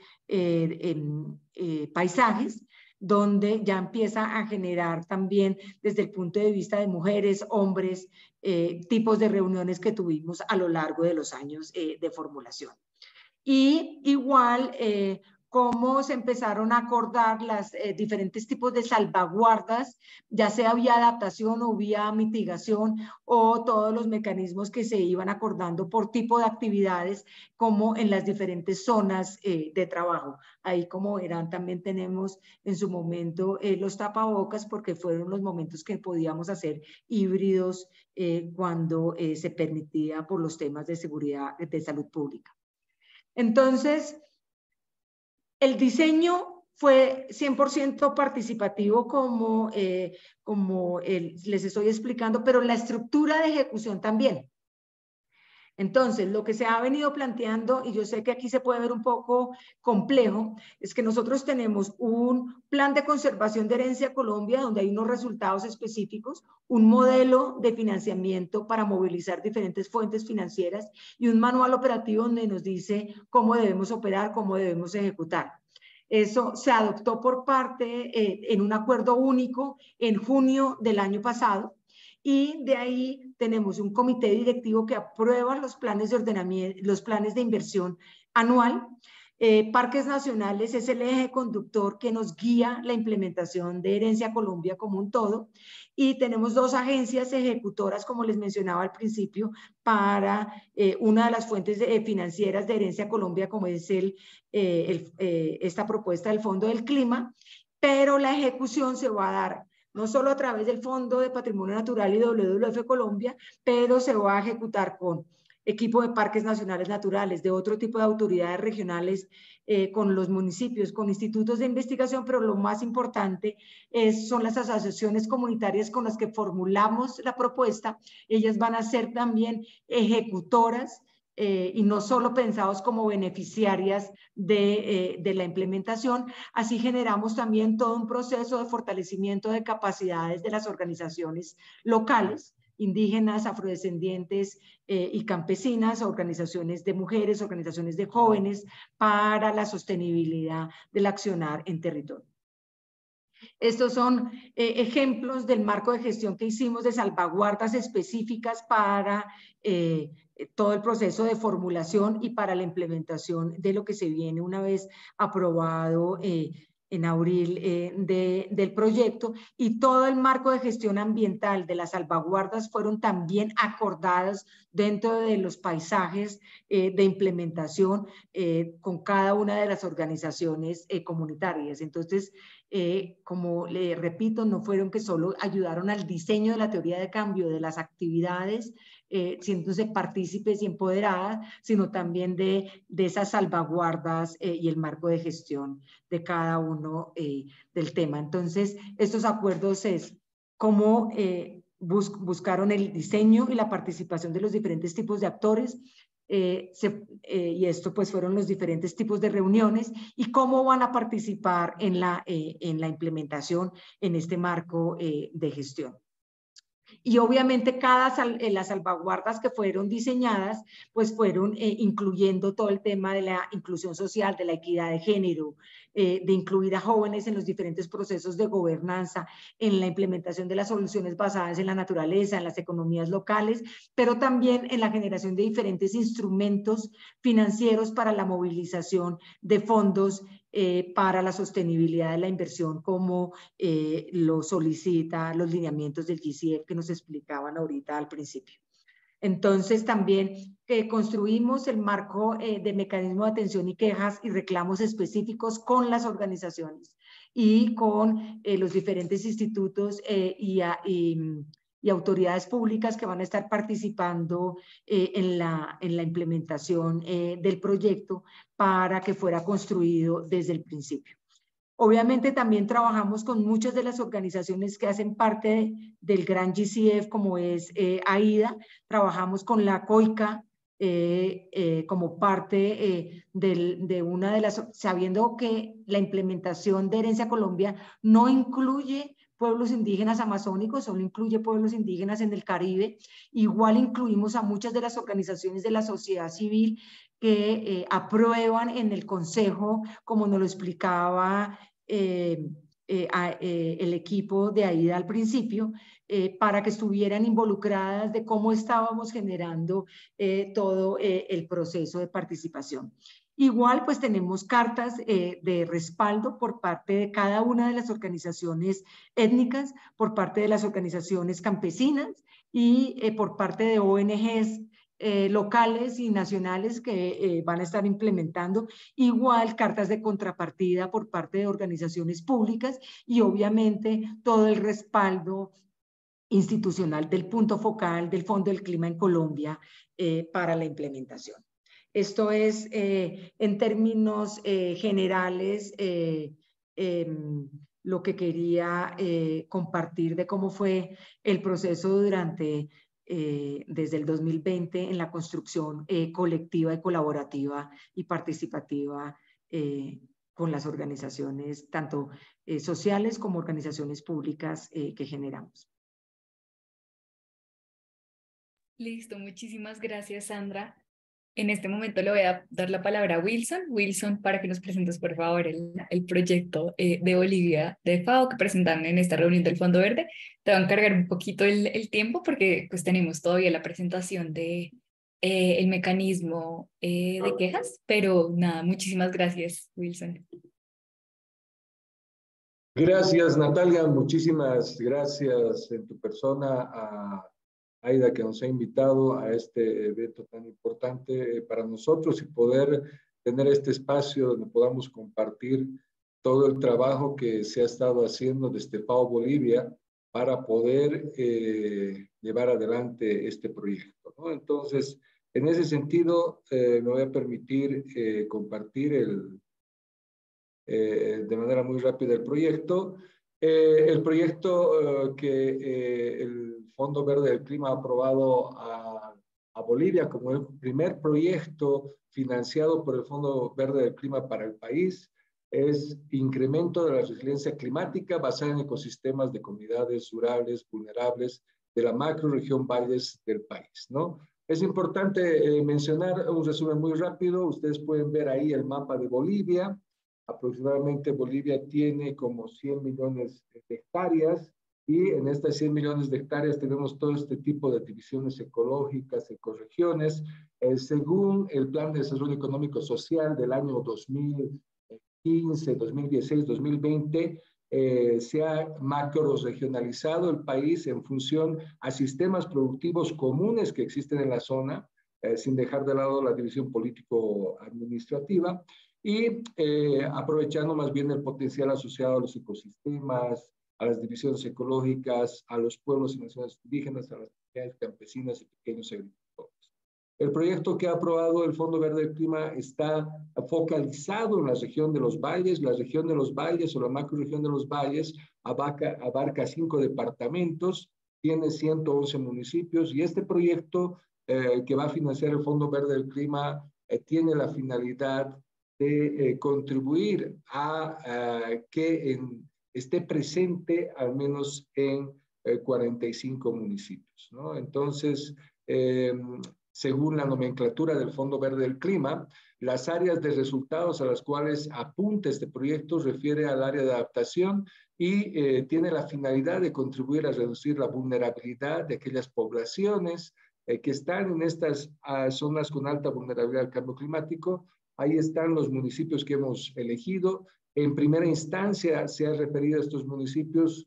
paisajes, donde ya empieza a generar también desde el punto de vista de mujeres, hombres, tipos de reuniones que tuvimos a lo largo de los años de formulación. Y igual cómo se empezaron a acordar los diferentes tipos de salvaguardas, ya sea vía adaptación o vía mitigación, o todos los mecanismos que se iban acordando por tipo de actividades, como en las diferentes zonas de trabajo. Ahí, como verán, también tenemos en su momento los tapabocas, porque fueron los momentos que podíamos hacer híbridos cuando se permitía por los temas de seguridad, de salud pública. Entonces, el diseño fue 100% participativo, como les estoy explicando, pero la estructura de ejecución también. Entonces, lo que se ha venido planteando, y yo sé que aquí se puede ver un poco complejo, es que nosotros tenemos un plan de conservación de herencia Colombia, donde hay unos resultados específicos, un modelo de financiamiento para movilizar diferentes fuentes financieras y un manual operativo donde nos dice cómo debemos operar, cómo debemos ejecutar. Eso se adoptó por parte en un acuerdo único en junio del año pasado. Y de ahí tenemos un comité directivo que aprueba los planes de ordenamiento, los planes de inversión anual. Parques Nacionales es el eje conductor que nos guía la implementación de Herencia Colombia como un todo. Y tenemos dos agencias ejecutoras, como les mencionaba al principio, para una de las fuentes financieras de Herencia Colombia, como es esta propuesta del Fondo del Clima, pero la ejecución se va a dar no solo a través del Fondo de Patrimonio Natural y WWF Colombia, pero se va a ejecutar con equipo de parques nacionales naturales, de otro tipo de autoridades regionales, con los municipios, con institutos de investigación, pero lo más importante son las asociaciones comunitarias con las que formulamos la propuesta. Ellas van a ser también ejecutoras y no solo pensados como beneficiarias de la implementación. Así generamos también todo un proceso de fortalecimiento de capacidades de las organizaciones locales, indígenas, afrodescendientes y campesinas, organizaciones de mujeres, organizaciones de jóvenes, para la sostenibilidad del accionar en territorio. Estos son ejemplos del marco de gestión que hicimos de salvaguardas específicas para todo el proceso de formulación y para la implementación de lo que se viene una vez aprobado en abril del proyecto, y todo el marco de gestión ambiental de las salvaguardas fueron también acordadas dentro de los paisajes de implementación con cada una de las organizaciones comunitarias. Entonces, como le repito, no fueron que solo ayudaron al diseño de la teoría de cambio de las actividades, siéndose partícipes y empoderadas, sino también de esas salvaguardas y el marco de gestión de cada uno del tema. Entonces, estos acuerdos es cómo buscaron el diseño y la participación de los diferentes tipos de actores, y esto pues fueron los diferentes tipos de reuniones y cómo van a participar en la implementación en este marco de gestión. Y obviamente las salvaguardas que fueron diseñadas, pues fueron incluyendo todo el tema de la inclusión social, de la equidad de género, de incluir a jóvenes en los diferentes procesos de gobernanza, en la implementación de las soluciones basadas en la naturaleza, en las economías locales, pero también en la generación de diferentes instrumentos financieros para la movilización de fondos para la sostenibilidad de la inversión, como lo solicita los lineamientos del GCF que nos explicaban ahorita al principio. Entonces también construimos el marco de mecanismo de atención y quejas y reclamos específicos con las organizaciones y con los diferentes institutos y autoridades públicas que van a estar participando en la implementación del proyecto para que fuera construido desde el principio. Obviamente también trabajamos con muchas de las organizaciones que hacen parte del gran GCF, como es AIDA, trabajamos con la COICA como parte de una de las, sabiendo que la implementación de Herencia Colombia no incluye pueblos indígenas amazónicos, solo incluye pueblos indígenas en el Caribe. Igual incluimos a muchas de las organizaciones de la sociedad civil que aprueban en el Consejo, como nos lo explicaba el equipo de AIDA al principio, para que estuvieran involucradas de cómo estábamos generando todo el proceso de participación. Igual, pues tenemos cartas de respaldo por parte de cada una de las organizaciones étnicas, por parte de las organizaciones campesinas y por parte de ONGs locales y nacionales que van a estar implementando. Igual, cartas de contrapartida por parte de organizaciones públicas y obviamente todo el respaldo institucional del punto focal del Fondo del Clima en Colombia para la implementación. Esto es, en términos generales, lo que quería compartir de cómo fue el proceso durante desde el 2020 en la construcción colectiva y colaborativa y participativa con las organizaciones, tanto sociales como organizaciones públicas que generamos. Listo, muchísimas gracias, Sandra. En este momento le voy a dar la palabra a Wilson. Wilson, para que nos presentes, por favor, el proyecto de Bolivia de FAO que presentan en esta reunión del Fondo Verde. Te va a encargar un poquito el tiempo porque pues tenemos todavía la presentación de el mecanismo de quejas, pero nada, muchísimas gracias, Wilson. Gracias, Natalia. Muchísimas gracias en tu persona a Aida, que nos ha invitado a este evento tan importante para nosotros y poder tener este espacio donde podamos compartir todo el trabajo que se ha estado haciendo desde FAO Bolivia para poder llevar adelante este proyecto, ¿no? Entonces, en ese sentido, me voy a permitir compartir de manera muy rápida el proyecto. El proyecto que el Fondo Verde del Clima ha aprobado a Bolivia como el primer proyecto financiado por el Fondo Verde del Clima para el país es incremento de la resiliencia climática basada en ecosistemas de comunidades rurales vulnerables de la macrorregión valles del país, ¿no? Es importante mencionar un resumen muy rápido. Ustedes pueden ver ahí el mapa de Bolivia. Aproximadamente Bolivia tiene como 100 millones de hectáreas y en estas 100 millones de hectáreas tenemos todo este tipo de divisiones ecológicas, ecorregiones. Según el Plan de Desarrollo Económico Social del año 2015, 2016, 2020, se ha macro-regionalizado el país en función a sistemas productivos comunes que existen en la zona, sin dejar de lado la división político-administrativa, y aprovechando más bien el potencial asociado a los ecosistemas, a las divisiones ecológicas, a los pueblos y naciones indígenas, a las comunidades campesinas y pequeños agricultores. El proyecto que ha aprobado el Fondo Verde del Clima está focalizado en la región de los valles. La región de los valles o la macrorregión de los valles abarca 5 departamentos, tiene 111 municipios y este proyecto que va a financiar el Fondo Verde del Clima tiene la finalidad de contribuir a que esté presente al menos en 45 municipios, ¿no? Entonces, según la nomenclatura del Fondo Verde del Clima, las áreas de resultados a las cuales apunta este proyecto refiere al área de adaptación y tiene la finalidad de contribuir a reducir la vulnerabilidad de aquellas poblaciones que están en estas zonas con alta vulnerabilidad al cambio climático. Ahí están los municipios que hemos elegido. En primera instancia se ha referido a estos municipios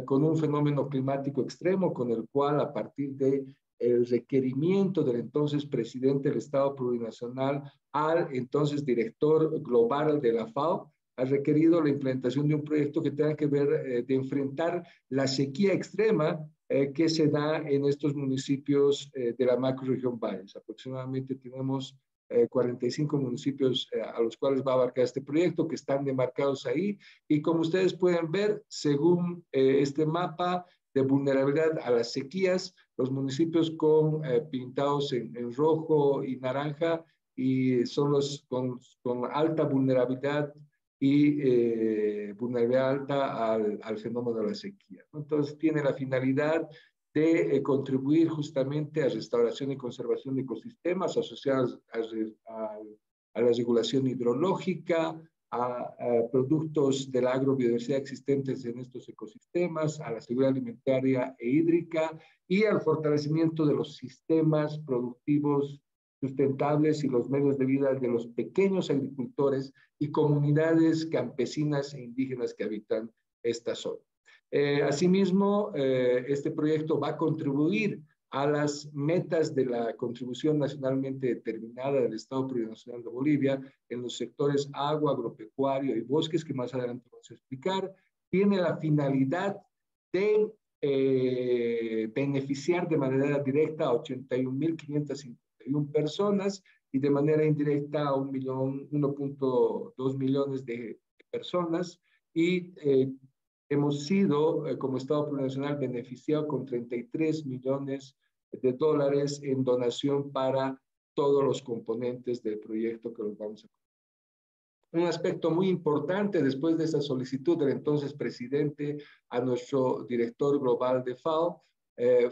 con un fenómeno climático extremo, con el cual a partir de el requerimiento del entonces presidente del Estado Plurinacional al entonces director global de la FAO, ha requerido la implementación de un proyecto que tenga que ver de enfrentar la sequía extrema que se da en estos municipios de la macrorregión Valles. Aproximadamente tenemos 45 municipios a los cuales va a abarcar este proyecto, que están demarcados ahí, y como ustedes pueden ver, según este mapa de vulnerabilidad a las sequías, los municipios con pintados en rojo y naranja, y son los con alta vulnerabilidad y vulnerabilidad alta al fenómeno de la sequía. Entonces, tiene la finalidad de contribuir justamente a restauración y conservación de ecosistemas asociados a la regulación hidrológica, a productos de la agrobiodiversidad existentes en estos ecosistemas, a la seguridad alimentaria e hídrica y al fortalecimiento de los sistemas productivos sustentables y los medios de vida de los pequeños agricultores y comunidades campesinas e indígenas que habitan esta zona. Asimismo, este proyecto va a contribuir a las metas de la contribución nacionalmente determinada del Estado Plurinacional de Bolivia en los sectores agua, agropecuario y bosques, que más adelante vamos a explicar. Tiene la finalidad de beneficiar de manera directa a 81.551 personas y de manera indirecta a 1.2 millones de personas, y hemos sido, como Estado Plurinacional, beneficiado con 33 millones de dólares en donación para todos los componentes del proyecto que los vamos a comprar. Un aspecto muy importante después de esa solicitud del entonces presidente a nuestro director global de FAO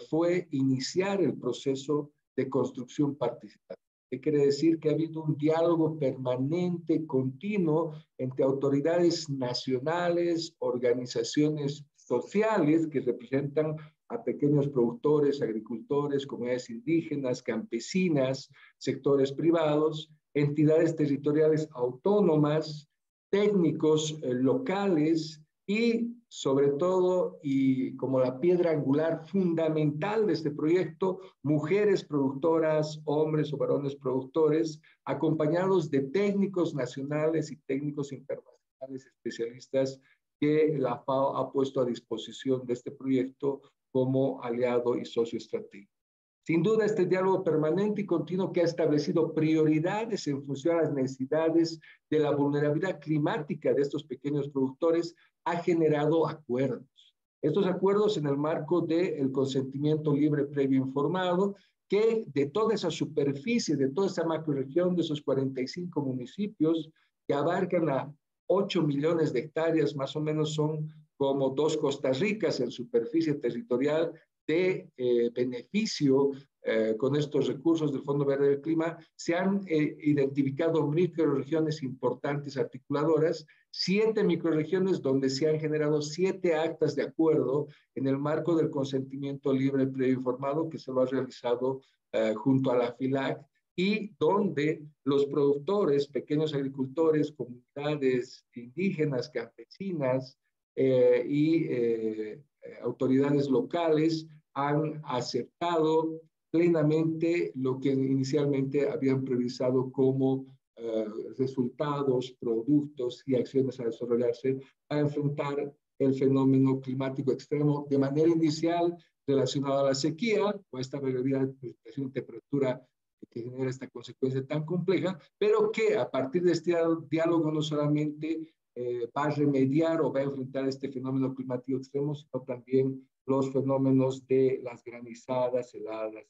fue iniciar el proceso de construcción participativa. ¿Qué quiere decir? Que ha habido un diálogo permanente, continuo, entre autoridades nacionales, organizaciones sociales que representan a pequeños productores, agricultores, comunidades indígenas, campesinas, sectores privados, entidades territoriales autónomas, técnicos locales y sobre todo, y como la piedra angular fundamental de este proyecto, mujeres productoras, hombres o varones productores, acompañados de técnicos nacionales y técnicos internacionales especialistas que la FAO ha puesto a disposición de este proyecto como aliado y socio estratégico. Sin duda, este diálogo permanente y continuo que ha establecido prioridades en función a las necesidades de la vulnerabilidad climática de estos pequeños productores ha generado acuerdos. Estos acuerdos en el marco del consentimiento libre previo informado, que de toda esa superficie, de toda esa macroregión, de esos 45 municipios que abarcan a 8 millones de hectáreas, más o menos son como 2 Costa Ricas en superficie territorial, de beneficio con estos recursos del Fondo Verde del Clima, se han identificado microrregiones importantes articuladoras, 7 microrregiones donde se han generado 7 actas de acuerdo en el marco del consentimiento libre previo informado que se lo ha realizado junto a la FILAC, y donde los productores, pequeños agricultores, comunidades indígenas, campesinas y autoridades locales han aceptado plenamente lo que inicialmente habían priorizado como resultados, productos y acciones a desarrollarse para enfrentar el fenómeno climático extremo de manera inicial relacionada a la sequía o esta variabilidad de precipitación y temperatura que genera esta consecuencia tan compleja, pero que a partir de este diálogo no solamente va a remediar o va a enfrentar este fenómeno climático extremo, sino también los fenómenos de las granizadas, heladas.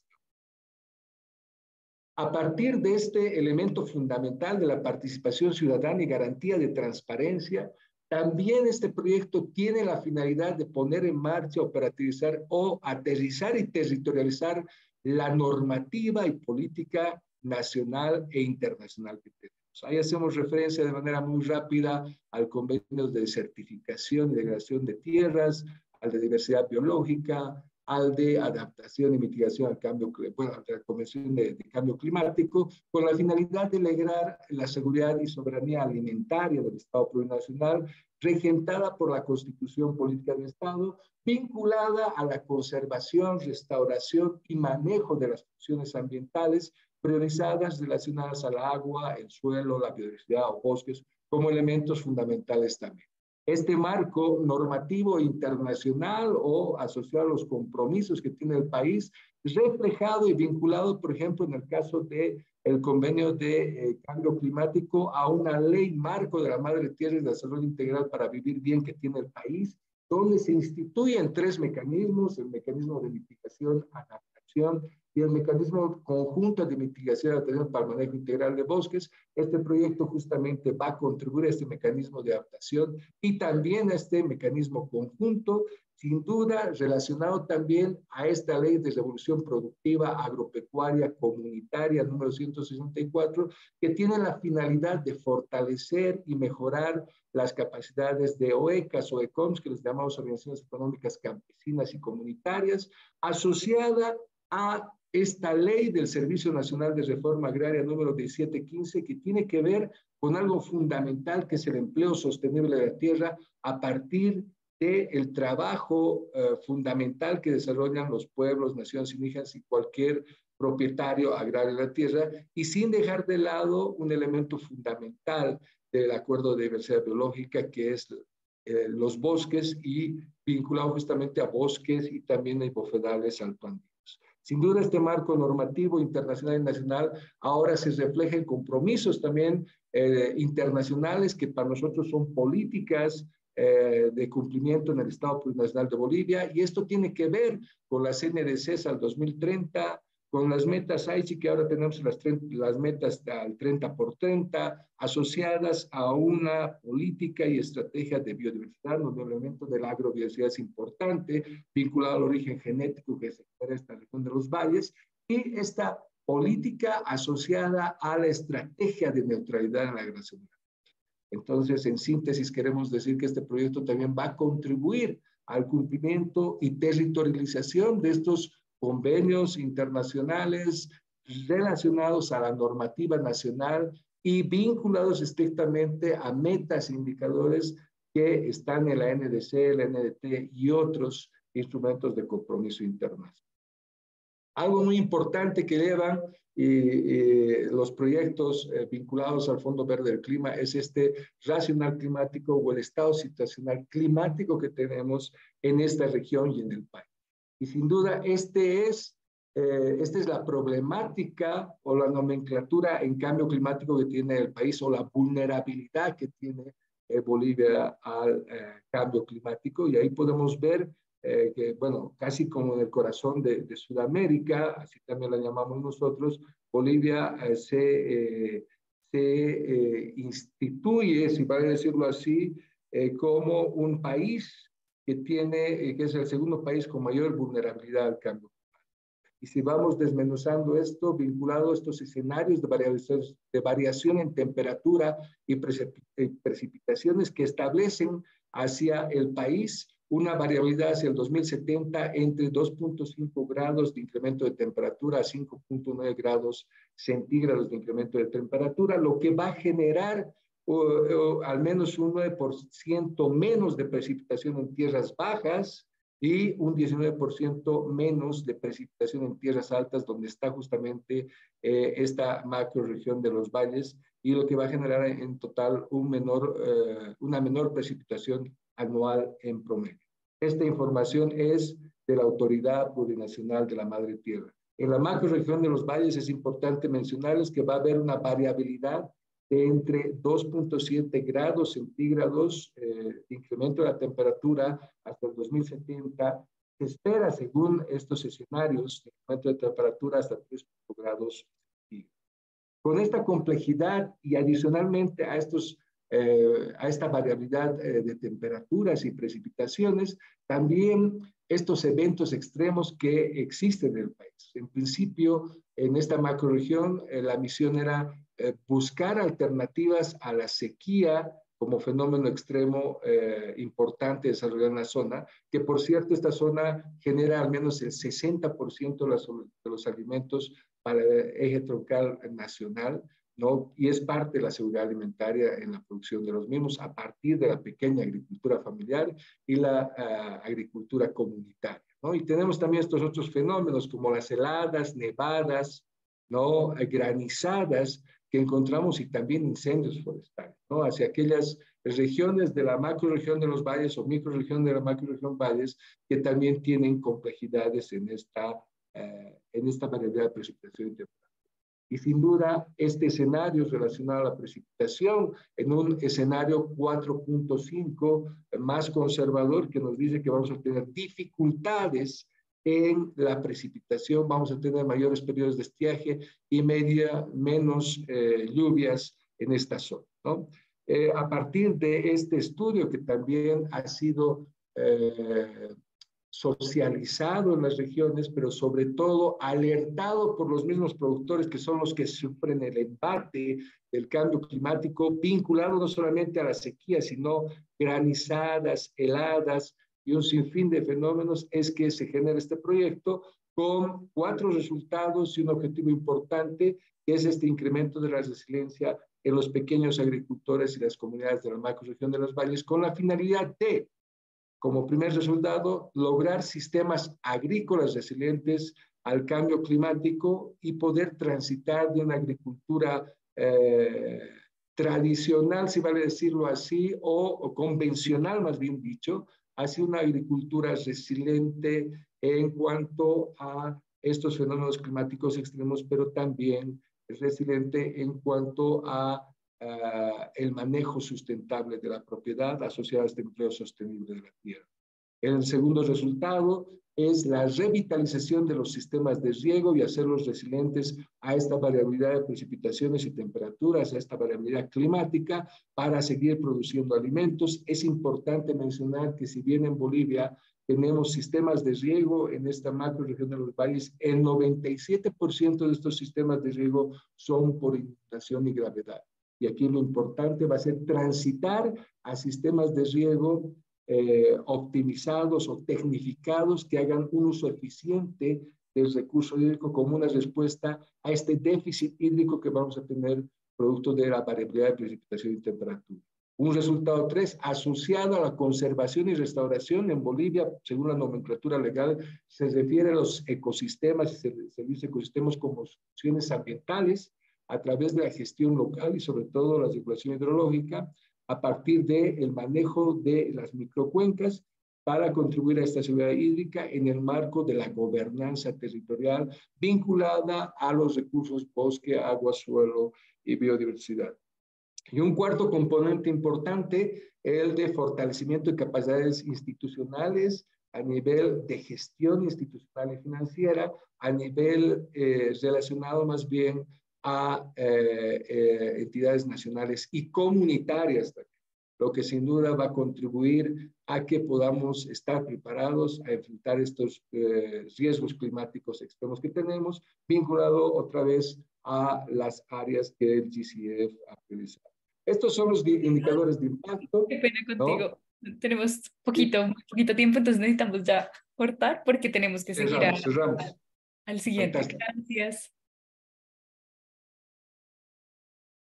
A partir de este elemento fundamental de la participación ciudadana y garantía de transparencia, también este proyecto tiene la finalidad de poner en marcha, operativizar o aterrizar y territorializar la normativa y política nacional e internacional que tenemos. Ahí hacemos referencia de manera muy rápida al convenio de certificación y degradación de tierras, al de diversidad biológica, al de adaptación y mitigación al cambio, bueno, a la Convención de Cambio Climático, con la finalidad de lograr la seguridad y soberanía alimentaria del Estado plurinacional, regentada por la Constitución Política del Estado, vinculada a la conservación, restauración y manejo de las funciones ambientales priorizadas relacionadas al agua, el suelo, la biodiversidad o bosques, como elementos fundamentales también. Este marco normativo internacional o asociado a los compromisos que tiene el país, reflejado y vinculado, por ejemplo, en el caso del convenio de cambio climático, a una ley marco de la Madre Tierra y de desarrollo integral para vivir bien que tiene el país, donde se instituyen 3 mecanismos: el mecanismo de mitigación, adaptación y el mecanismo conjunto de mitigación y adaptación para el manejo integral de bosques. Este proyecto justamente va a contribuir a este mecanismo de adaptación y también a este mecanismo conjunto, sin duda relacionado también a esta ley de revolución productiva agropecuaria comunitaria número 164, que tiene la finalidad de fortalecer y mejorar las capacidades de OECAS o ECOMS, que les llamamos organizaciones económicas campesinas y comunitarias, asociada a esta ley del Servicio Nacional de Reforma Agraria número 1715, que tiene que ver con algo fundamental, que es el empleo sostenible de la tierra a partir del trabajo fundamental que desarrollan los pueblos, naciones indígenas y cualquier propietario agrario de la tierra, y sin dejar de lado un elemento fundamental del Acuerdo de Diversidad Biológica, que es los bosques, y vinculado justamente a bosques y también a bofedales altoandinos. Sin duda, este marco normativo internacional y nacional ahora se refleja en compromisos también internacionales que para nosotros son políticas de cumplimiento en el Estado Plurinacional de Bolivia, y esto tiene que ver con las NDCs al 2030, con las metas AICI, que ahora tenemos las metas al 30 por 30, asociadas a una política y estrategia de biodiversidad, donde el elemento de la agrobiodiversidad es importante, vinculado al origen genético que se espera en esta región de los valles, y esta política asociada a la estrategia de neutralidad en la agresión. Entonces, en síntesis, queremos decir que este proyecto también va a contribuir al cumplimiento y territorialización de estos convenios internacionales relacionados a la normativa nacional y vinculados estrictamente a metas e indicadores que están en la NDC, el NDT y otros instrumentos de compromiso internacional. Algo muy importante que llevan los proyectos vinculados al Fondo Verde del Clima es este racional climático o el estado situacional climático que tenemos en esta región y en el país. Y sin duda, esta es la problemática o la nomenclatura en cambio climático que tiene el país, o la vulnerabilidad que tiene Bolivia al cambio climático. Y ahí podemos ver que, bueno, casi como en el corazón de Sudamérica, así también la llamamos nosotros, Bolivia se instituye, si vale decirlo así, como un país que es el segundo país con mayor vulnerabilidad al cambio. Y si vamos desmenuzando esto, vinculado a estos escenarios de variación en temperatura y precipitaciones que establecen hacia el país una variabilidad hacia el 2070 entre 2.5 grados de incremento de temperatura a 5.9 grados centígrados de incremento de temperatura, lo que va a generar al menos un 9% menos de precipitación en tierras bajas y un 19% menos de precipitación en tierras altas, donde está justamente esta macroregión de los valles, y lo que va a generar en total una menor precipitación anual en promedio. Esta información es de la Autoridad Plurinacional de la Madre Tierra. En la macroregión de los valles es importante mencionarles que va a haber una variabilidad de entre 2.7 grados centígrados de incremento de la temperatura hasta el 2070. Se espera, según estos escenarios, de incremento de temperatura hasta 3 grados centígrados. Con esta complejidad y adicionalmente a esta variabilidad de temperaturas y precipitaciones, también estos eventos extremos que existen en el país. En principio, en esta macroregión, la misión era buscar alternativas a la sequía como fenómeno extremo importante desarrollado en la zona, que por cierto esta zona genera al menos el 60% de los alimentos para el eje troncal nacional, ¿no? Y es parte de la seguridad alimentaria en la producción de los mismos a partir de la pequeña agricultura familiar y la agricultura comunitaria, ¿no? Y tenemos también estos otros fenómenos como las heladas, nevadas, ¿no? Granizadas que encontramos, y también incendios forestales, ¿no? Hacia aquellas regiones de la macroregión de los valles o microregión de la macroregión valles que también tienen complejidades en esta variabilidad de precipitación y temperatura. Y sin duda, este escenario relacionado a la precipitación, en un escenario 4.5 más conservador, que nos dice que vamos a tener dificultades en la precipitación, vamos a tener mayores periodos de estiaje y menos lluvias en esta zona, ¿no? A partir de este estudio, que también ha sido socializado en las regiones, pero sobre todo alertado por los mismos productores, que son los que sufren el embate del cambio climático, vinculado no solamente a la sequía, sino granizadas, heladas y un sinfín de fenómenos, es que se genera este proyecto con 4 resultados y un objetivo importante, que es este incremento de la resiliencia en los pequeños agricultores y las comunidades de la macroregión de los valles, con la finalidad de, como primer resultado, lograr sistemas agrícolas resilientes al cambio climático y poder transitar de una agricultura tradicional, si vale decirlo así, o convencional, más bien dicho, hacia una agricultura resiliente en cuanto a estos fenómenos climáticos extremos, pero también es resiliente en cuanto a el manejo sustentable de la propiedad asociada a este empleo sostenible de la tierra. El segundo resultado es la revitalización de los sistemas de riego y hacerlos resilientes a esta variabilidad de precipitaciones y temperaturas, a esta variabilidad climática, para seguir produciendo alimentos. Es importante mencionar que si bien en Bolivia tenemos sistemas de riego en esta macroregión de los valles, el 97% de estos sistemas de riego son por inundación y gravedad. Y aquí lo importante va a ser transitar a sistemas de riego optimizados o tecnificados que hagan un uso eficiente del recurso hídrico como una respuesta a este déficit hídrico que vamos a tener producto de la variabilidad de precipitación y temperatura. Un resultado 3, asociado a la conservación y restauración en Bolivia, según la nomenclatura legal, se refiere a los ecosistemas, se dice ecosistemas como soluciones ambientales a través de la gestión local y sobre todo la regulación hidrológica, a partir del manejo de las microcuencas para contribuir a esta seguridad hídrica en el marco de la gobernanza territorial vinculada a los recursos bosque, agua, suelo y biodiversidad. Y un cuarto componente importante, el de fortalecimiento de capacidades institucionales a nivel de gestión institucional y financiera, a nivel relacionado más bien a entidades nacionales y comunitarias también, lo que sin duda va a contribuir a que podamos estar preparados a enfrentar estos riesgos climáticos extremos que tenemos, vinculado otra vez a las áreas que el GCF ha priorizado. Estos son los indicadores de impacto. Qué pena contigo. ¿No? Tenemos poquito tiempo, entonces necesitamos ya cortar porque tenemos que seguir cerramos. Al siguiente. Fantástico. Gracias.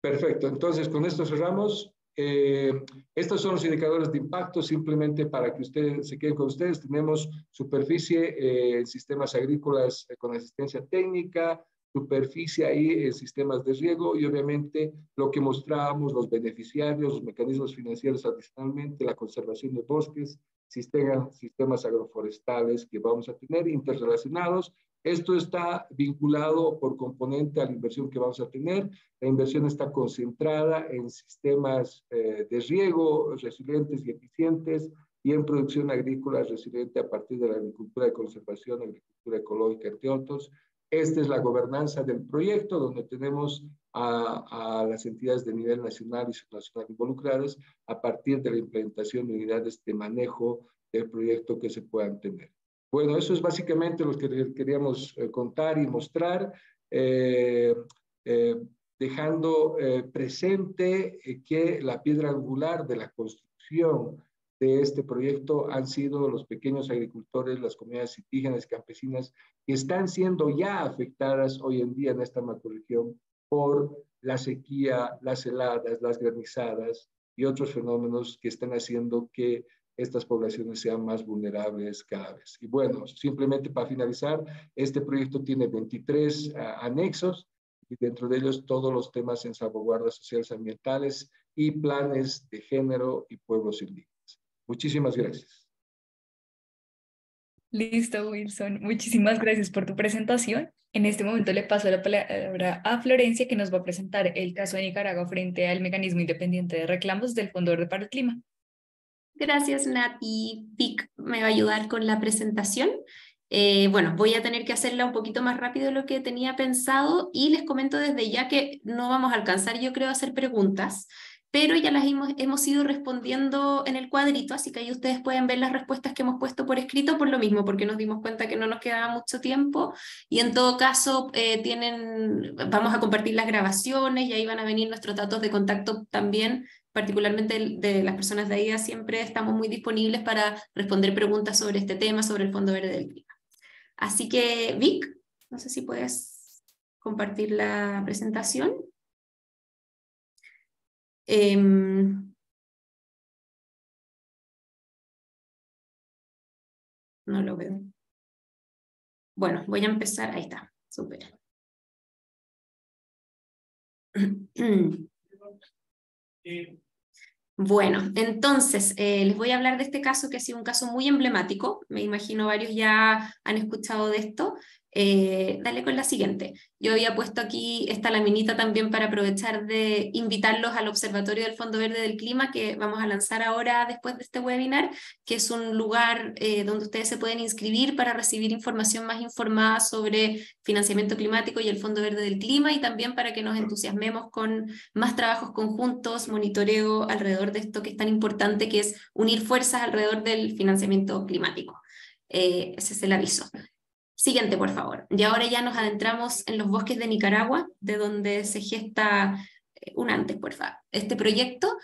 Perfecto, entonces con esto cerramos. Estos son los indicadores de impacto, simplemente para que ustedes se queden con ustedes. Tenemos superficie en sistemas agrícolas con asistencia técnica, superficie ahí en sistemas de riego y obviamente lo que mostrábamos, los beneficiarios, los mecanismos financieros adicionalmente, la conservación de bosques, sistemas agroforestales que vamos a tener interrelacionados. Esto está vinculado por componente a la inversión que vamos a tener. La inversión está concentrada en sistemas de riego resilientes y eficientes y en producción agrícola resiliente a partir de la agricultura de conservación, agricultura ecológica, entre otros. Esta es la gobernanza del proyecto, donde tenemos a las entidades de nivel nacional y subnacional involucradas a partir de la implementación de unidades de manejo del proyecto que se puedan tener. Bueno, eso es básicamente lo que queríamos contar y mostrar, dejando presente que la piedra angular de la construcción de este proyecto han sido los pequeños agricultores, las comunidades indígenas y campesinas que están siendo ya afectadas hoy en día en esta macroregión por la sequía, las heladas, las granizadas y otros fenómenos que están haciendo que estas poblaciones sean más vulnerables cada vez. Y bueno, simplemente para finalizar, este proyecto tiene 23 anexos y dentro de ellos todos los temas en salvaguardas sociales ambientales y planes de género y pueblos indígenas. Muchísimas gracias. Listo, Wilson. Muchísimas gracias por tu presentación. En este momento le paso la palabra a Florencia, que nos va a presentar el caso de Nicaragua frente al Mecanismo Independiente de Reclamos del Fondo Verde para el Clima. Gracias, Nati. Vic me va a ayudar con la presentación. Bueno, voy a tener que hacerla un poquito más rápido de lo que tenía pensado y les comento desde ya que no vamos a alcanzar, yo creo, a hacer preguntas, pero ya las hemos ido respondiendo en el cuadrito, así que ahí ustedes pueden ver las respuestas que hemos puesto por escrito por lo mismo, porque nos dimos cuenta que no nos quedaba mucho tiempo y en todo caso vamos a compartir las grabaciones y ahí van a venir nuestros datos de contacto también, particularmente de las personas de AIDA. Siempre estamos muy disponibles para responder preguntas sobre este tema, sobre el Fondo Verde del Clima. Así que, Vic, no sé si puedes compartir la presentación. No lo veo. Bueno, voy a empezar. Ahí está, súper. Bueno, entonces les voy a hablar de este caso que ha sido un caso muy emblemático. Me imagino varios ya han escuchado de esto. Dale con la siguiente. Yo había puesto aquí esta laminita también para aprovechar de invitarlos al Observatorio del Fondo Verde del Clima, que vamos a lanzar ahora después de este webinar, que es un lugar donde ustedes se pueden inscribir para recibir información más informada sobre financiamiento climático y el Fondo Verde del Clima, y también para que nos entusiasmemos con más trabajos conjuntos, monitoreo alrededor de esto que es tan importante, que es unir fuerzas alrededor del financiamiento climático. Ese es el aviso. Siguiente, por favor. Y ahora ya nos adentramos en los bosques de Nicaragua, de donde se gesta, antes, por favor, este proyecto.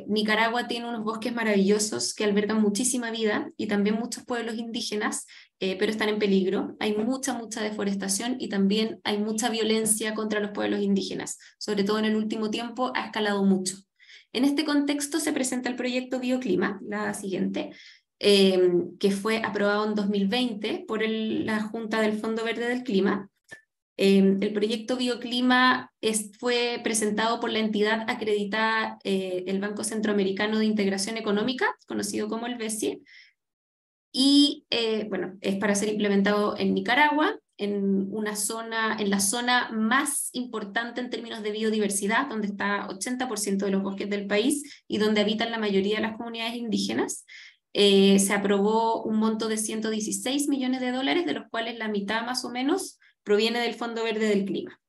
Nicaragua tiene unos bosques maravillosos que albergan muchísima vida y también muchos pueblos indígenas, pero están en peligro. Hay mucha deforestación y también hay mucha violencia contra los pueblos indígenas. Sobre todo en el último tiempo ha escalado mucho. En este contexto se presenta el proyecto Bioclima, la siguiente, que fue aprobado en 2020 por la Junta del Fondo Verde del Clima. El proyecto Bioclima fue presentado por la entidad acreditada, el Banco Centroamericano de Integración Económica, conocido como el BESIE, y bueno, es para ser implementado en Nicaragua, en la zona más importante en términos de biodiversidad, donde está 80% de los bosques del país y donde habitan la mayoría de las comunidades indígenas. Se aprobó un monto de $116 millones, de los cuales la mitad más o menos proviene del Fondo Verde del Clima.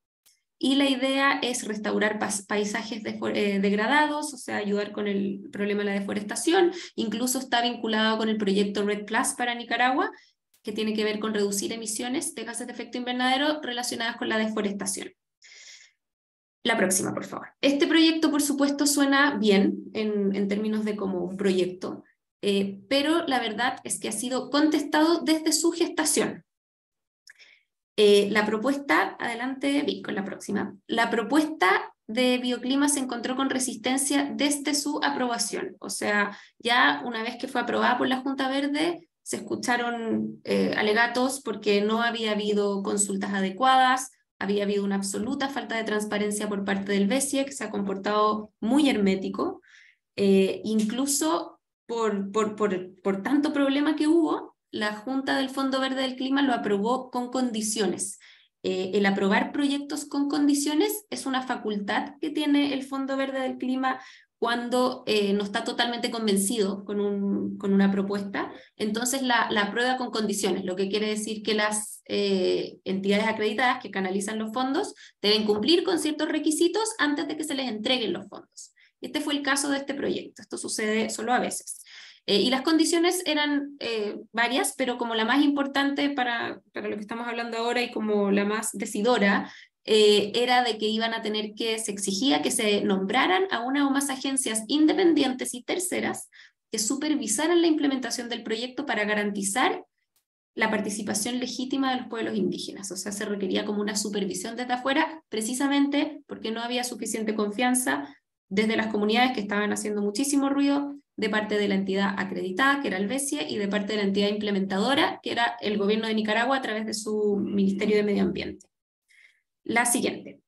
Y la idea es restaurar paisajes degradados, o sea, ayudar con el problema de la deforestación. Incluso está vinculado con el proyecto REDD+ para Nicaragua, que tiene que ver con reducir emisiones de gases de efecto invernadero relacionadas con la deforestación. La próxima, por favor. Este proyecto, por supuesto, suena bien en términos de como un proyecto, pero la verdad es que ha sido contestado desde su gestación. La propuesta, adelante Vic con la próxima, la propuesta de Bioclima se encontró con resistencia desde su aprobación, o sea, ya una vez que fue aprobada por la Junta Verde, se escucharon alegatos porque no había habido consultas adecuadas, había habido una absoluta falta de transparencia por parte del BESIE, que se ha comportado muy hermético, incluso por tanto problema que hubo, la Junta del Fondo Verde del Clima lo aprobó con condiciones. El aprobar proyectos con condiciones es una facultad que tiene el Fondo Verde del Clima cuando no está totalmente convencido con una propuesta, entonces la aprueba con condiciones, lo que quiere decir que las entidades acreditadas que canalizan los fondos deben cumplir con ciertos requisitos antes de que se les entreguen los fondos. Este fue el caso de este proyecto, esto sucede solo a veces. Y las condiciones eran varias, pero como la más importante para lo que estamos hablando ahora y como la más decidora, era de que se exigía que se nombraran a una o más agencias independientes y terceras que supervisaran la implementación del proyecto para garantizar la participación legítima de los pueblos indígenas. O sea, se requería como una supervisión desde afuera, precisamente porque no había suficiente confianza desde las comunidades que estaban haciendo muchísimo ruido, de parte de la entidad acreditada, que era el BESIE, y de parte de la entidad implementadora, que era el gobierno de Nicaragua a través de su Ministerio de Medio Ambiente. La siguiente.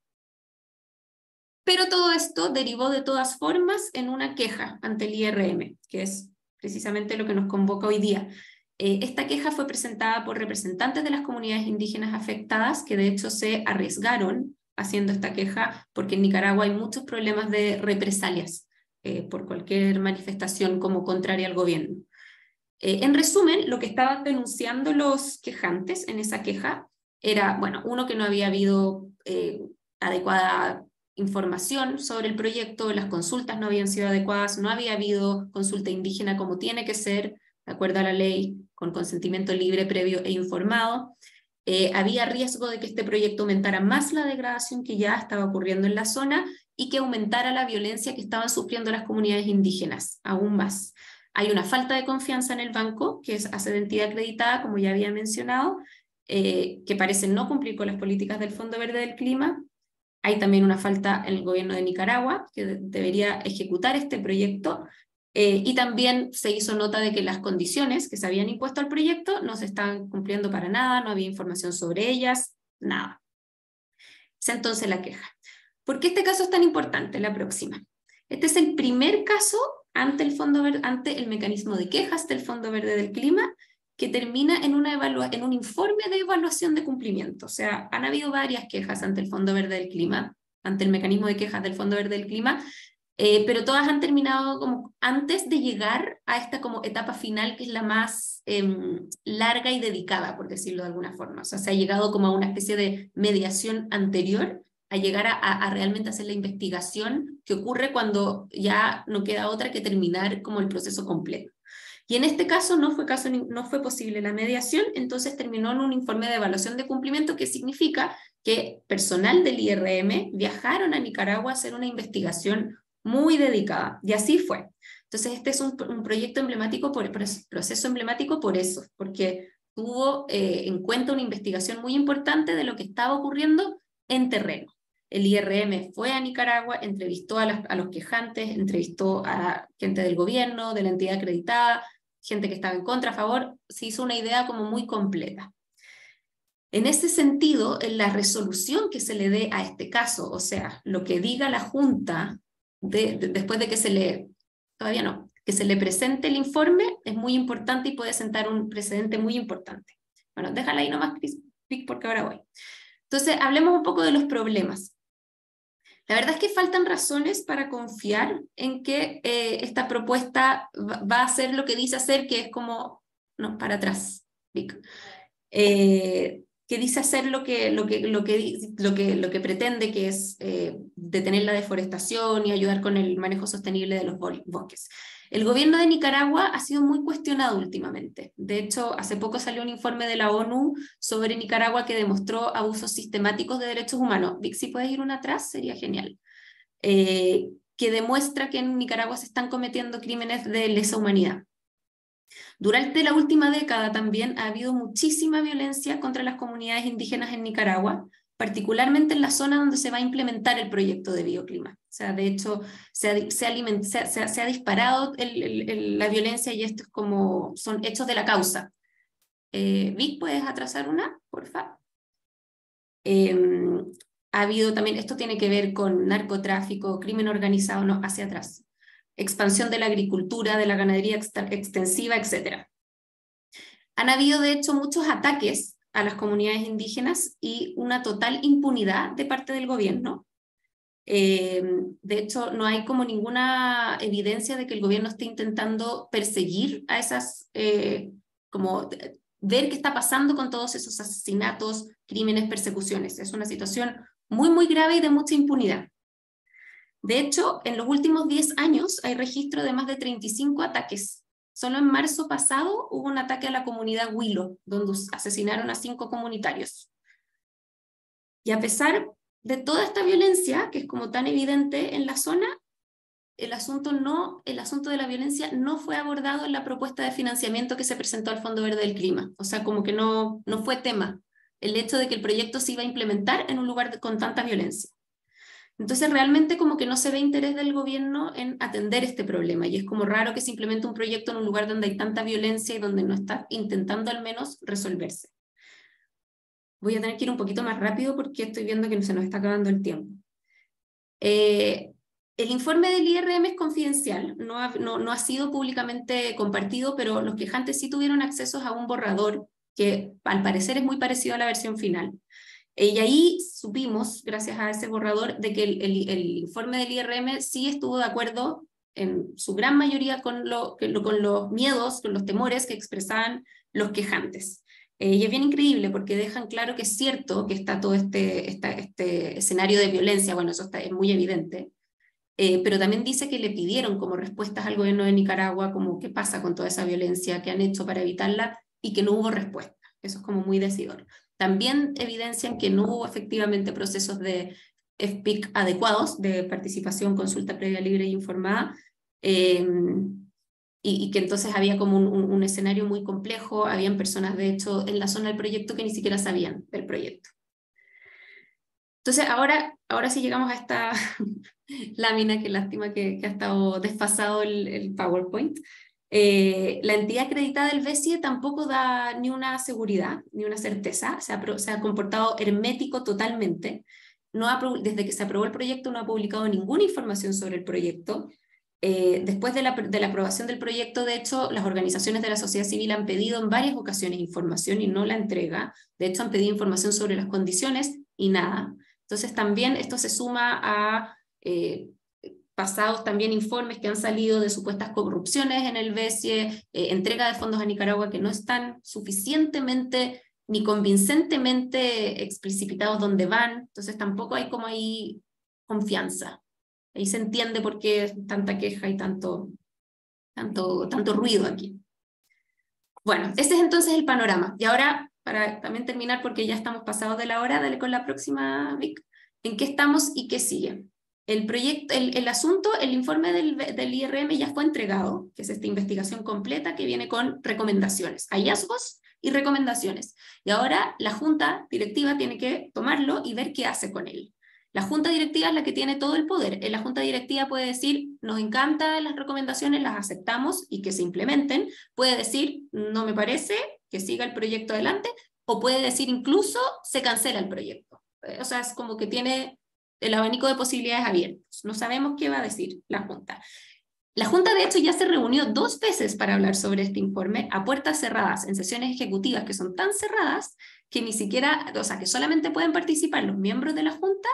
Pero todo esto derivó de todas formas en una queja ante el IRM, que es precisamente lo que nos convoca hoy día. Esta queja fue presentada por representantes de las comunidades indígenas afectadas, que de hecho se arriesgaron haciendo esta queja, porque en Nicaragua hay muchos problemas de represalias por cualquier manifestación como contraria al gobierno. En resumen, lo que estaban denunciando los quejantes en esa queja era, bueno, uno, que no había habido adecuada información sobre el proyecto, las consultas no habían sido adecuadas, no había habido consulta indígena como tiene que ser, de acuerdo a la ley, con consentimiento libre, previo e informado. Había riesgo de que este proyecto aumentara más la degradación que ya estaba ocurriendo en la zona y que aumentara la violencia que estaban sufriendo las comunidades indígenas, aún más. Hay una falta de confianza en el banco, que hace de entidad acreditada, como ya había mencionado, que parece no cumplir con las políticas del Fondo Verde del Clima. Hay también una falta en el gobierno de Nicaragua, que debería ejecutar este proyecto, y también se hizo nota de que las condiciones que se habían impuesto al proyecto no se estaban cumpliendo para nada, no había información sobre ellas, nada. Es entonces la queja. ¿Por qué este caso es tan importante? La próxima. Este es el primer caso ante el mecanismo de quejas del Fondo Verde del Clima que termina en un informe de evaluación de cumplimiento. O sea, han habido varias quejas ante el Fondo Verde del Clima, ante el mecanismo de quejas del Fondo Verde del Clima, pero todas han terminado como antes de llegar a esta como etapa final, que es la más larga y dedicada, por decirlo de alguna forma. O sea, se ha llegado como a una especie de mediación anterior a llegar a realmente hacer la investigación que ocurre cuando ya no queda otra que terminar como el proceso completo. Y en este caso no fue posible la mediación, entonces terminó en un informe de evaluación de cumplimiento, que significa que personal del IRM viajaron a Nicaragua a hacer una investigación muy dedicada, y así fue. Entonces este es un proyecto emblemático, proceso emblemático por eso, porque tuvo en cuenta una investigación muy importante de lo que estaba ocurriendo en terreno. El IRM fue a Nicaragua, entrevistó a los quejantes, entrevistó a gente del gobierno, de la entidad acreditada, gente que estaba en contra, a favor, se hizo una idea como muy completa. En ese sentido, en la resolución que se le dé a este caso, o sea, lo que diga la Junta después de que que se le presente el informe, es muy importante y puede sentar un precedente muy importante. Bueno, déjala ahí nomás, Cris, porque ahora voy. Entonces, hablemos un poco de los problemas. La verdad es que faltan razones para confiar en que esta propuesta va a hacer lo que dice hacer, que es como, no, para atrás, Vic. Que dice hacer lo que pretende, que es detener la deforestación y ayudar con el manejo sostenible de los bosques. El gobierno de Nicaragua ha sido muy cuestionado últimamente. De hecho, hace poco salió un informe de la ONU sobre Nicaragua que demostró abusos sistemáticos de derechos humanos. Vic, si puedes ir una atrás, sería genial. Que demuestra que en Nicaragua se están cometiendo crímenes de lesa humanidad. Durante la última década también ha habido muchísima violencia contra las comunidades indígenas en Nicaragua, particularmente en la zona donde se va a implementar el proyecto de bioclima. O sea, de hecho, se ha disparado la violencia, y esto es como, son hechos de la causa. Vic, ¿puedes atrasar una, por favor? Ha habido también, esto tiene que ver con narcotráfico, crimen organizado, no, hacia atrás. Expansión de la agricultura, de la ganadería extensiva, etc. Han habido, de hecho, muchos ataques a las comunidades indígenas y una total impunidad de parte del gobierno. De hecho, no hay como ninguna evidencia de que el gobierno esté intentando perseguir a esas, como ver qué está pasando con todos esos asesinatos, crímenes, persecuciones. Es una situación muy, muy grave y de mucha impunidad. De hecho, en los últimos 10 años hay registro de más de 35 ataques. Solo en marzo pasado hubo un ataque a la comunidad Huilo, donde asesinaron a 5 comunitarios. Y a pesar de toda esta violencia, que es como tan evidente en la zona, el asunto de la violencia no fue abordado en la propuesta de financiamiento que se presentó al Fondo Verde del Clima. O sea, como que no fue tema el hecho de que el proyecto se iba a implementar en un lugar con tanta violencia. Entonces realmente como que no se ve interés del gobierno en atender este problema, y es como raro que se implemente un proyecto en un lugar donde hay tanta violencia y donde no está intentando al menos resolverse. Voy a tener que ir un poquito más rápido porque estoy viendo que se nos está acabando el tiempo. El informe del IRM es confidencial, no ha sido públicamente compartido, pero los quejantes sí tuvieron acceso a un borrador que al parecer es muy parecido a la versión final. Y ahí supimos, gracias a ese borrador, de que el informe del IRM sí estuvo de acuerdo en su gran mayoría con los miedos, con los temores que expresaban los quejantes. Y es bien increíble porque dejan claro que es cierto que está todo este escenario de violencia, bueno, eso es muy evidente, pero también dice que le pidieron como respuestas al gobierno de Nicaragua, como qué pasa con toda esa violencia, qué han hecho para evitarla, y que no hubo respuesta. Eso es como muy decidor. También evidencian que no hubo efectivamente procesos de FPIC adecuados, de participación, consulta previa, libre e informada, y que entonces había como un escenario muy complejo, habían personas de hecho en la zona del proyecto que ni siquiera sabían del proyecto. Entonces ahora sí llegamos a esta lámina, que lástima que ha estado desfasado el PowerPoint. La entidad acreditada del BESIE tampoco da ni una seguridad, ni una certeza, se ha comportado hermético totalmente. Desde que se aprobó el proyecto no ha publicado ninguna información sobre el proyecto. Después de la aprobación del proyecto, de hecho, las organizaciones de la sociedad civil han pedido en varias ocasiones información y no la entrega. De hecho, han pedido información sobre las condiciones y nada. Entonces, también esto se suma a pasados también informes que han salido de supuestas corrupciones en el BESIE, entrega de fondos a Nicaragua que no están suficientemente ni convincentemente explicitados dónde van. Entonces, tampoco hay como ahí confianza. Ahí se entiende por qué tanta queja y tanto ruido aquí. Bueno, ese es entonces el panorama. Y ahora, para también terminar, porque ya estamos pasados de la hora, dale con la próxima, Vic. ¿En qué estamos y qué sigue? El proyecto, el asunto, el informe del IRM ya fue entregado, que es esta investigación completa que viene con recomendaciones, hallazgos y recomendaciones. Y ahora la junta directiva tiene que tomarlo y ver qué hace con él. La junta directiva es la que tiene todo el poder. La junta directiva puede decir, nos encantan las recomendaciones, las aceptamos y que se implementen. Puede decir, no me parece, que siga el proyecto adelante, o puede decir incluso, se cancela el proyecto. O sea, es como que tiene el abanico de posibilidades abiertos. No sabemos qué va a decir la junta. La junta, de hecho, ya se reunió 2 veces para hablar sobre este informe a puertas cerradas, en sesiones ejecutivas que son tan cerradas que ni siquiera, o sea, que solamente pueden participar los miembros de la junta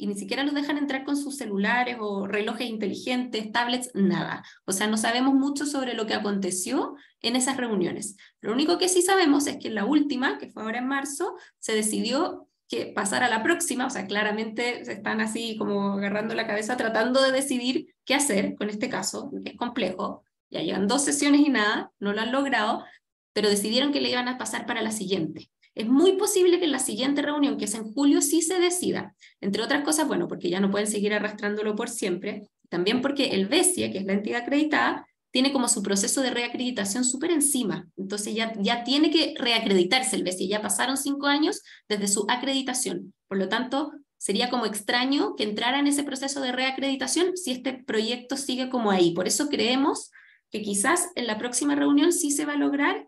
y ni siquiera los dejan entrar con sus celulares o relojes inteligentes, tablets, nada. O sea, no sabemos mucho sobre lo que aconteció en esas reuniones. Lo único que sí sabemos es que en la última, que fue ahora en marzo, se decidió que pasar a la próxima, o sea, claramente se están así como agarrando la cabeza tratando de decidir qué hacer con este caso, que es complejo. Ya llevan 2 sesiones y nada, no lo han logrado, pero decidieron que le iban a pasar para la siguiente. Es muy posible que en la siguiente reunión, que es en julio, sí se decida. Entre otras cosas, bueno, porque ya no pueden seguir arrastrándolo por siempre, también porque el BESIE, que es la entidad acreditada, tiene como su proceso de reacreditación súper encima. Entonces ya tiene que reacreditarse el BESIE. Ya pasaron 5 años desde su acreditación. Por lo tanto, sería como extraño que entrara en ese proceso de reacreditación si este proyecto sigue como ahí. Por eso creemos que quizás en la próxima reunión sí se va a lograr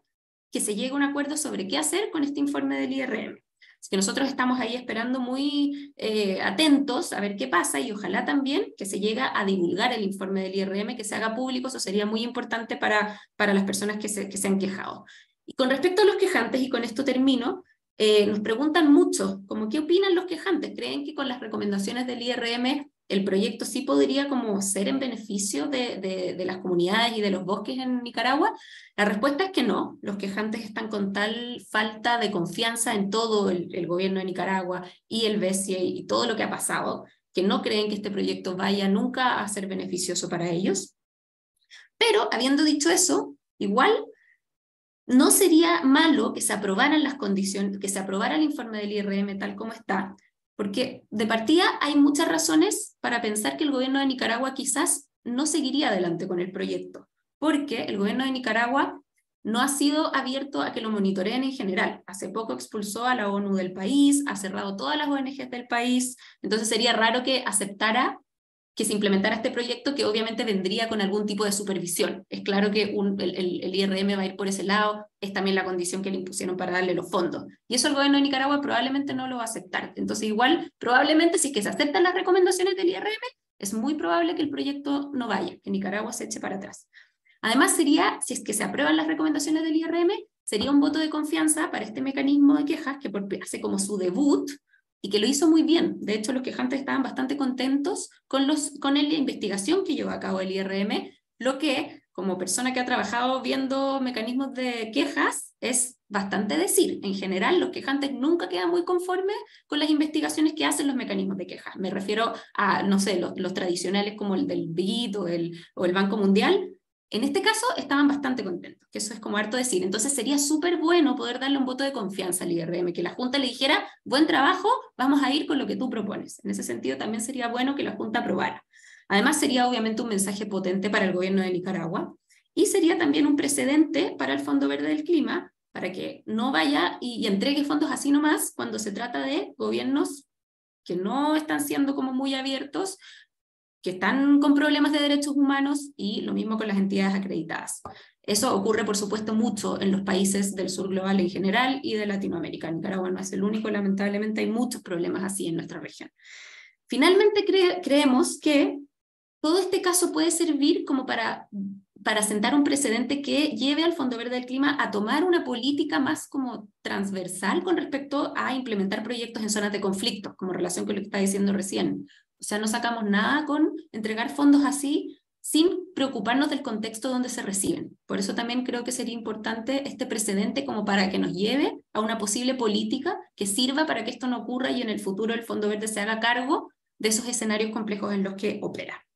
que se llegue a un acuerdo sobre qué hacer con este informe del IRM. Así que nosotros estamos ahí esperando muy atentos a ver qué pasa y ojalá también que se llegue a divulgar el informe del IRM, que se haga público, eso sería muy importante para las personas que se han quejado. Y con respecto a los quejantes, y con esto termino, nos preguntan mucho, como qué opinan los quejantes, ¿creen que con las recomendaciones del IRM el proyecto sí podría como ser en beneficio de las comunidades y de los bosques en Nicaragua? La respuesta es que no. Los quejantes están con tal falta de confianza en todo el gobierno de Nicaragua y el BESIE y todo lo que ha pasado, que no creen que este proyecto vaya nunca a ser beneficioso para ellos. Pero, habiendo dicho eso, igual no sería malo que se aprobaran las condiciones, que se aprobara el informe del IRM tal como está, porque de partida hay muchas razones para pensar que el gobierno de Nicaragua quizás no seguiría adelante con el proyecto, porque el gobierno de Nicaragua no ha sido abierto a que lo monitoreen en general. Hace poco expulsó a la ONU del país, ha cerrado todas las ONGs del país, entonces sería raro que aceptara que se implementara este proyecto, que obviamente vendría con algún tipo de supervisión. Es claro que el IRM va a ir por ese lado, es también la condición que le impusieron para darle los fondos. Y eso el gobierno de Nicaragua probablemente no lo va a aceptar. Entonces igual, probablemente si es que se aceptan las recomendaciones del IRM, es muy probable que el proyecto no vaya, que Nicaragua se eche para atrás. Además sería, si es que se aprueban las recomendaciones del IRM, sería un voto de confianza para este mecanismo de quejas que hace como su debut, y que lo hizo muy bien. De hecho, los quejantes estaban bastante contentos con la investigación que llevó a cabo el IRM, lo que, como persona que ha trabajado viendo mecanismos de quejas, es bastante decir. En general, los quejantes nunca quedan muy conformes con las investigaciones que hacen los mecanismos de quejas. Me refiero a, no sé, los tradicionales como el del BID o el Banco Mundial. En este caso estaban bastante contentos, que eso es como harto decir. Entonces sería súper bueno poder darle un voto de confianza al IRM, que la Junta le dijera, buen trabajo, vamos a ir con lo que tú propones. En ese sentido también sería bueno que la Junta aprobara. Además sería obviamente un mensaje potente para el gobierno de Nicaragua y sería también un precedente para el Fondo Verde del Clima, para que no vaya y entregue fondos así nomás cuando se trata de gobiernos que no están siendo como muy abiertos, que están con problemas de derechos humanos, y lo mismo con las entidades acreditadas. Eso ocurre, por supuesto, mucho en los países del sur global en general y de Latinoamérica. Nicaragua no es el único, lamentablemente hay muchos problemas así en nuestra región. Finalmente creemos que todo este caso puede servir como para sentar un precedente que lleve al Fondo Verde del Clima a tomar una política más como transversal con respecto a implementar proyectos en zonas de conflicto, como relación con lo que está diciendo recién. O sea, no sacamos nada con entregar fondos así sin preocuparnos del contexto donde se reciben. Por eso también creo que sería importante este precedente como para que nos lleve a una posible política que sirva para que esto no ocurra y en el futuro el Fondo Verde se haga cargo de esos escenarios complejos en los que opera.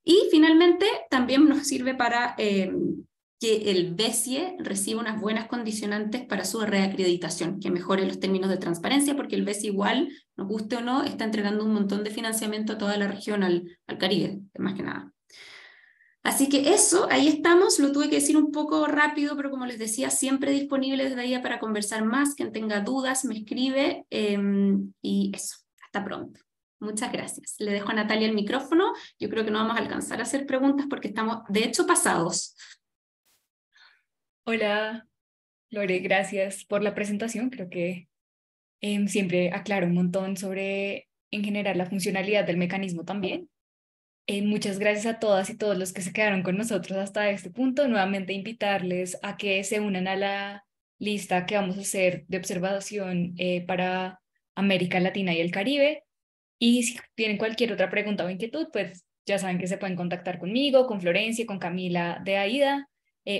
Y finalmente también nos sirve para que el BESIE reciba unas buenas condicionantes para su reacreditación, que mejore los términos de transparencia, porque el BESIE igual, nos guste o no, está entregando un montón de financiamiento a toda la región, al Caribe, más que nada. Así que eso, ahí estamos, lo tuve que decir un poco rápido, pero como les decía, siempre disponible desde ahí para conversar más, quien tenga dudas me escribe, y eso, hasta pronto. Muchas gracias. Le dejo a Natalia el micrófono. Yo creo que no vamos a alcanzar a hacer preguntas porque estamos, de hecho, pasados. Hola, Lore, gracias por la presentación. Creo que siempre aclaro un montón sobre, en general, la funcionalidad del mecanismo también. Muchas gracias a todas y todos los que se quedaron con nosotros hasta este punto. Nuevamente invitarles a que se unan a la lista que vamos a hacer de observación para América Latina y el Caribe. Y si tienen cualquier otra pregunta o inquietud, pues ya saben que se pueden contactar conmigo, con Florencia, con Camila de AIDA.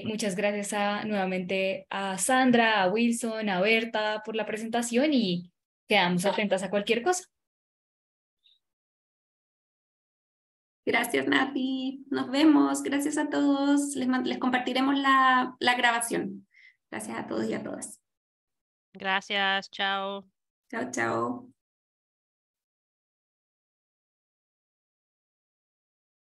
Muchas gracias nuevamente a Sandra, a Wilson, a Berta por la presentación y quedamos atentas a cualquier cosa. Gracias, Nati. Nos vemos. Gracias a todos. Les compartiremos la grabación. Gracias a todos y a todas. Gracias, chao. Chao, chao.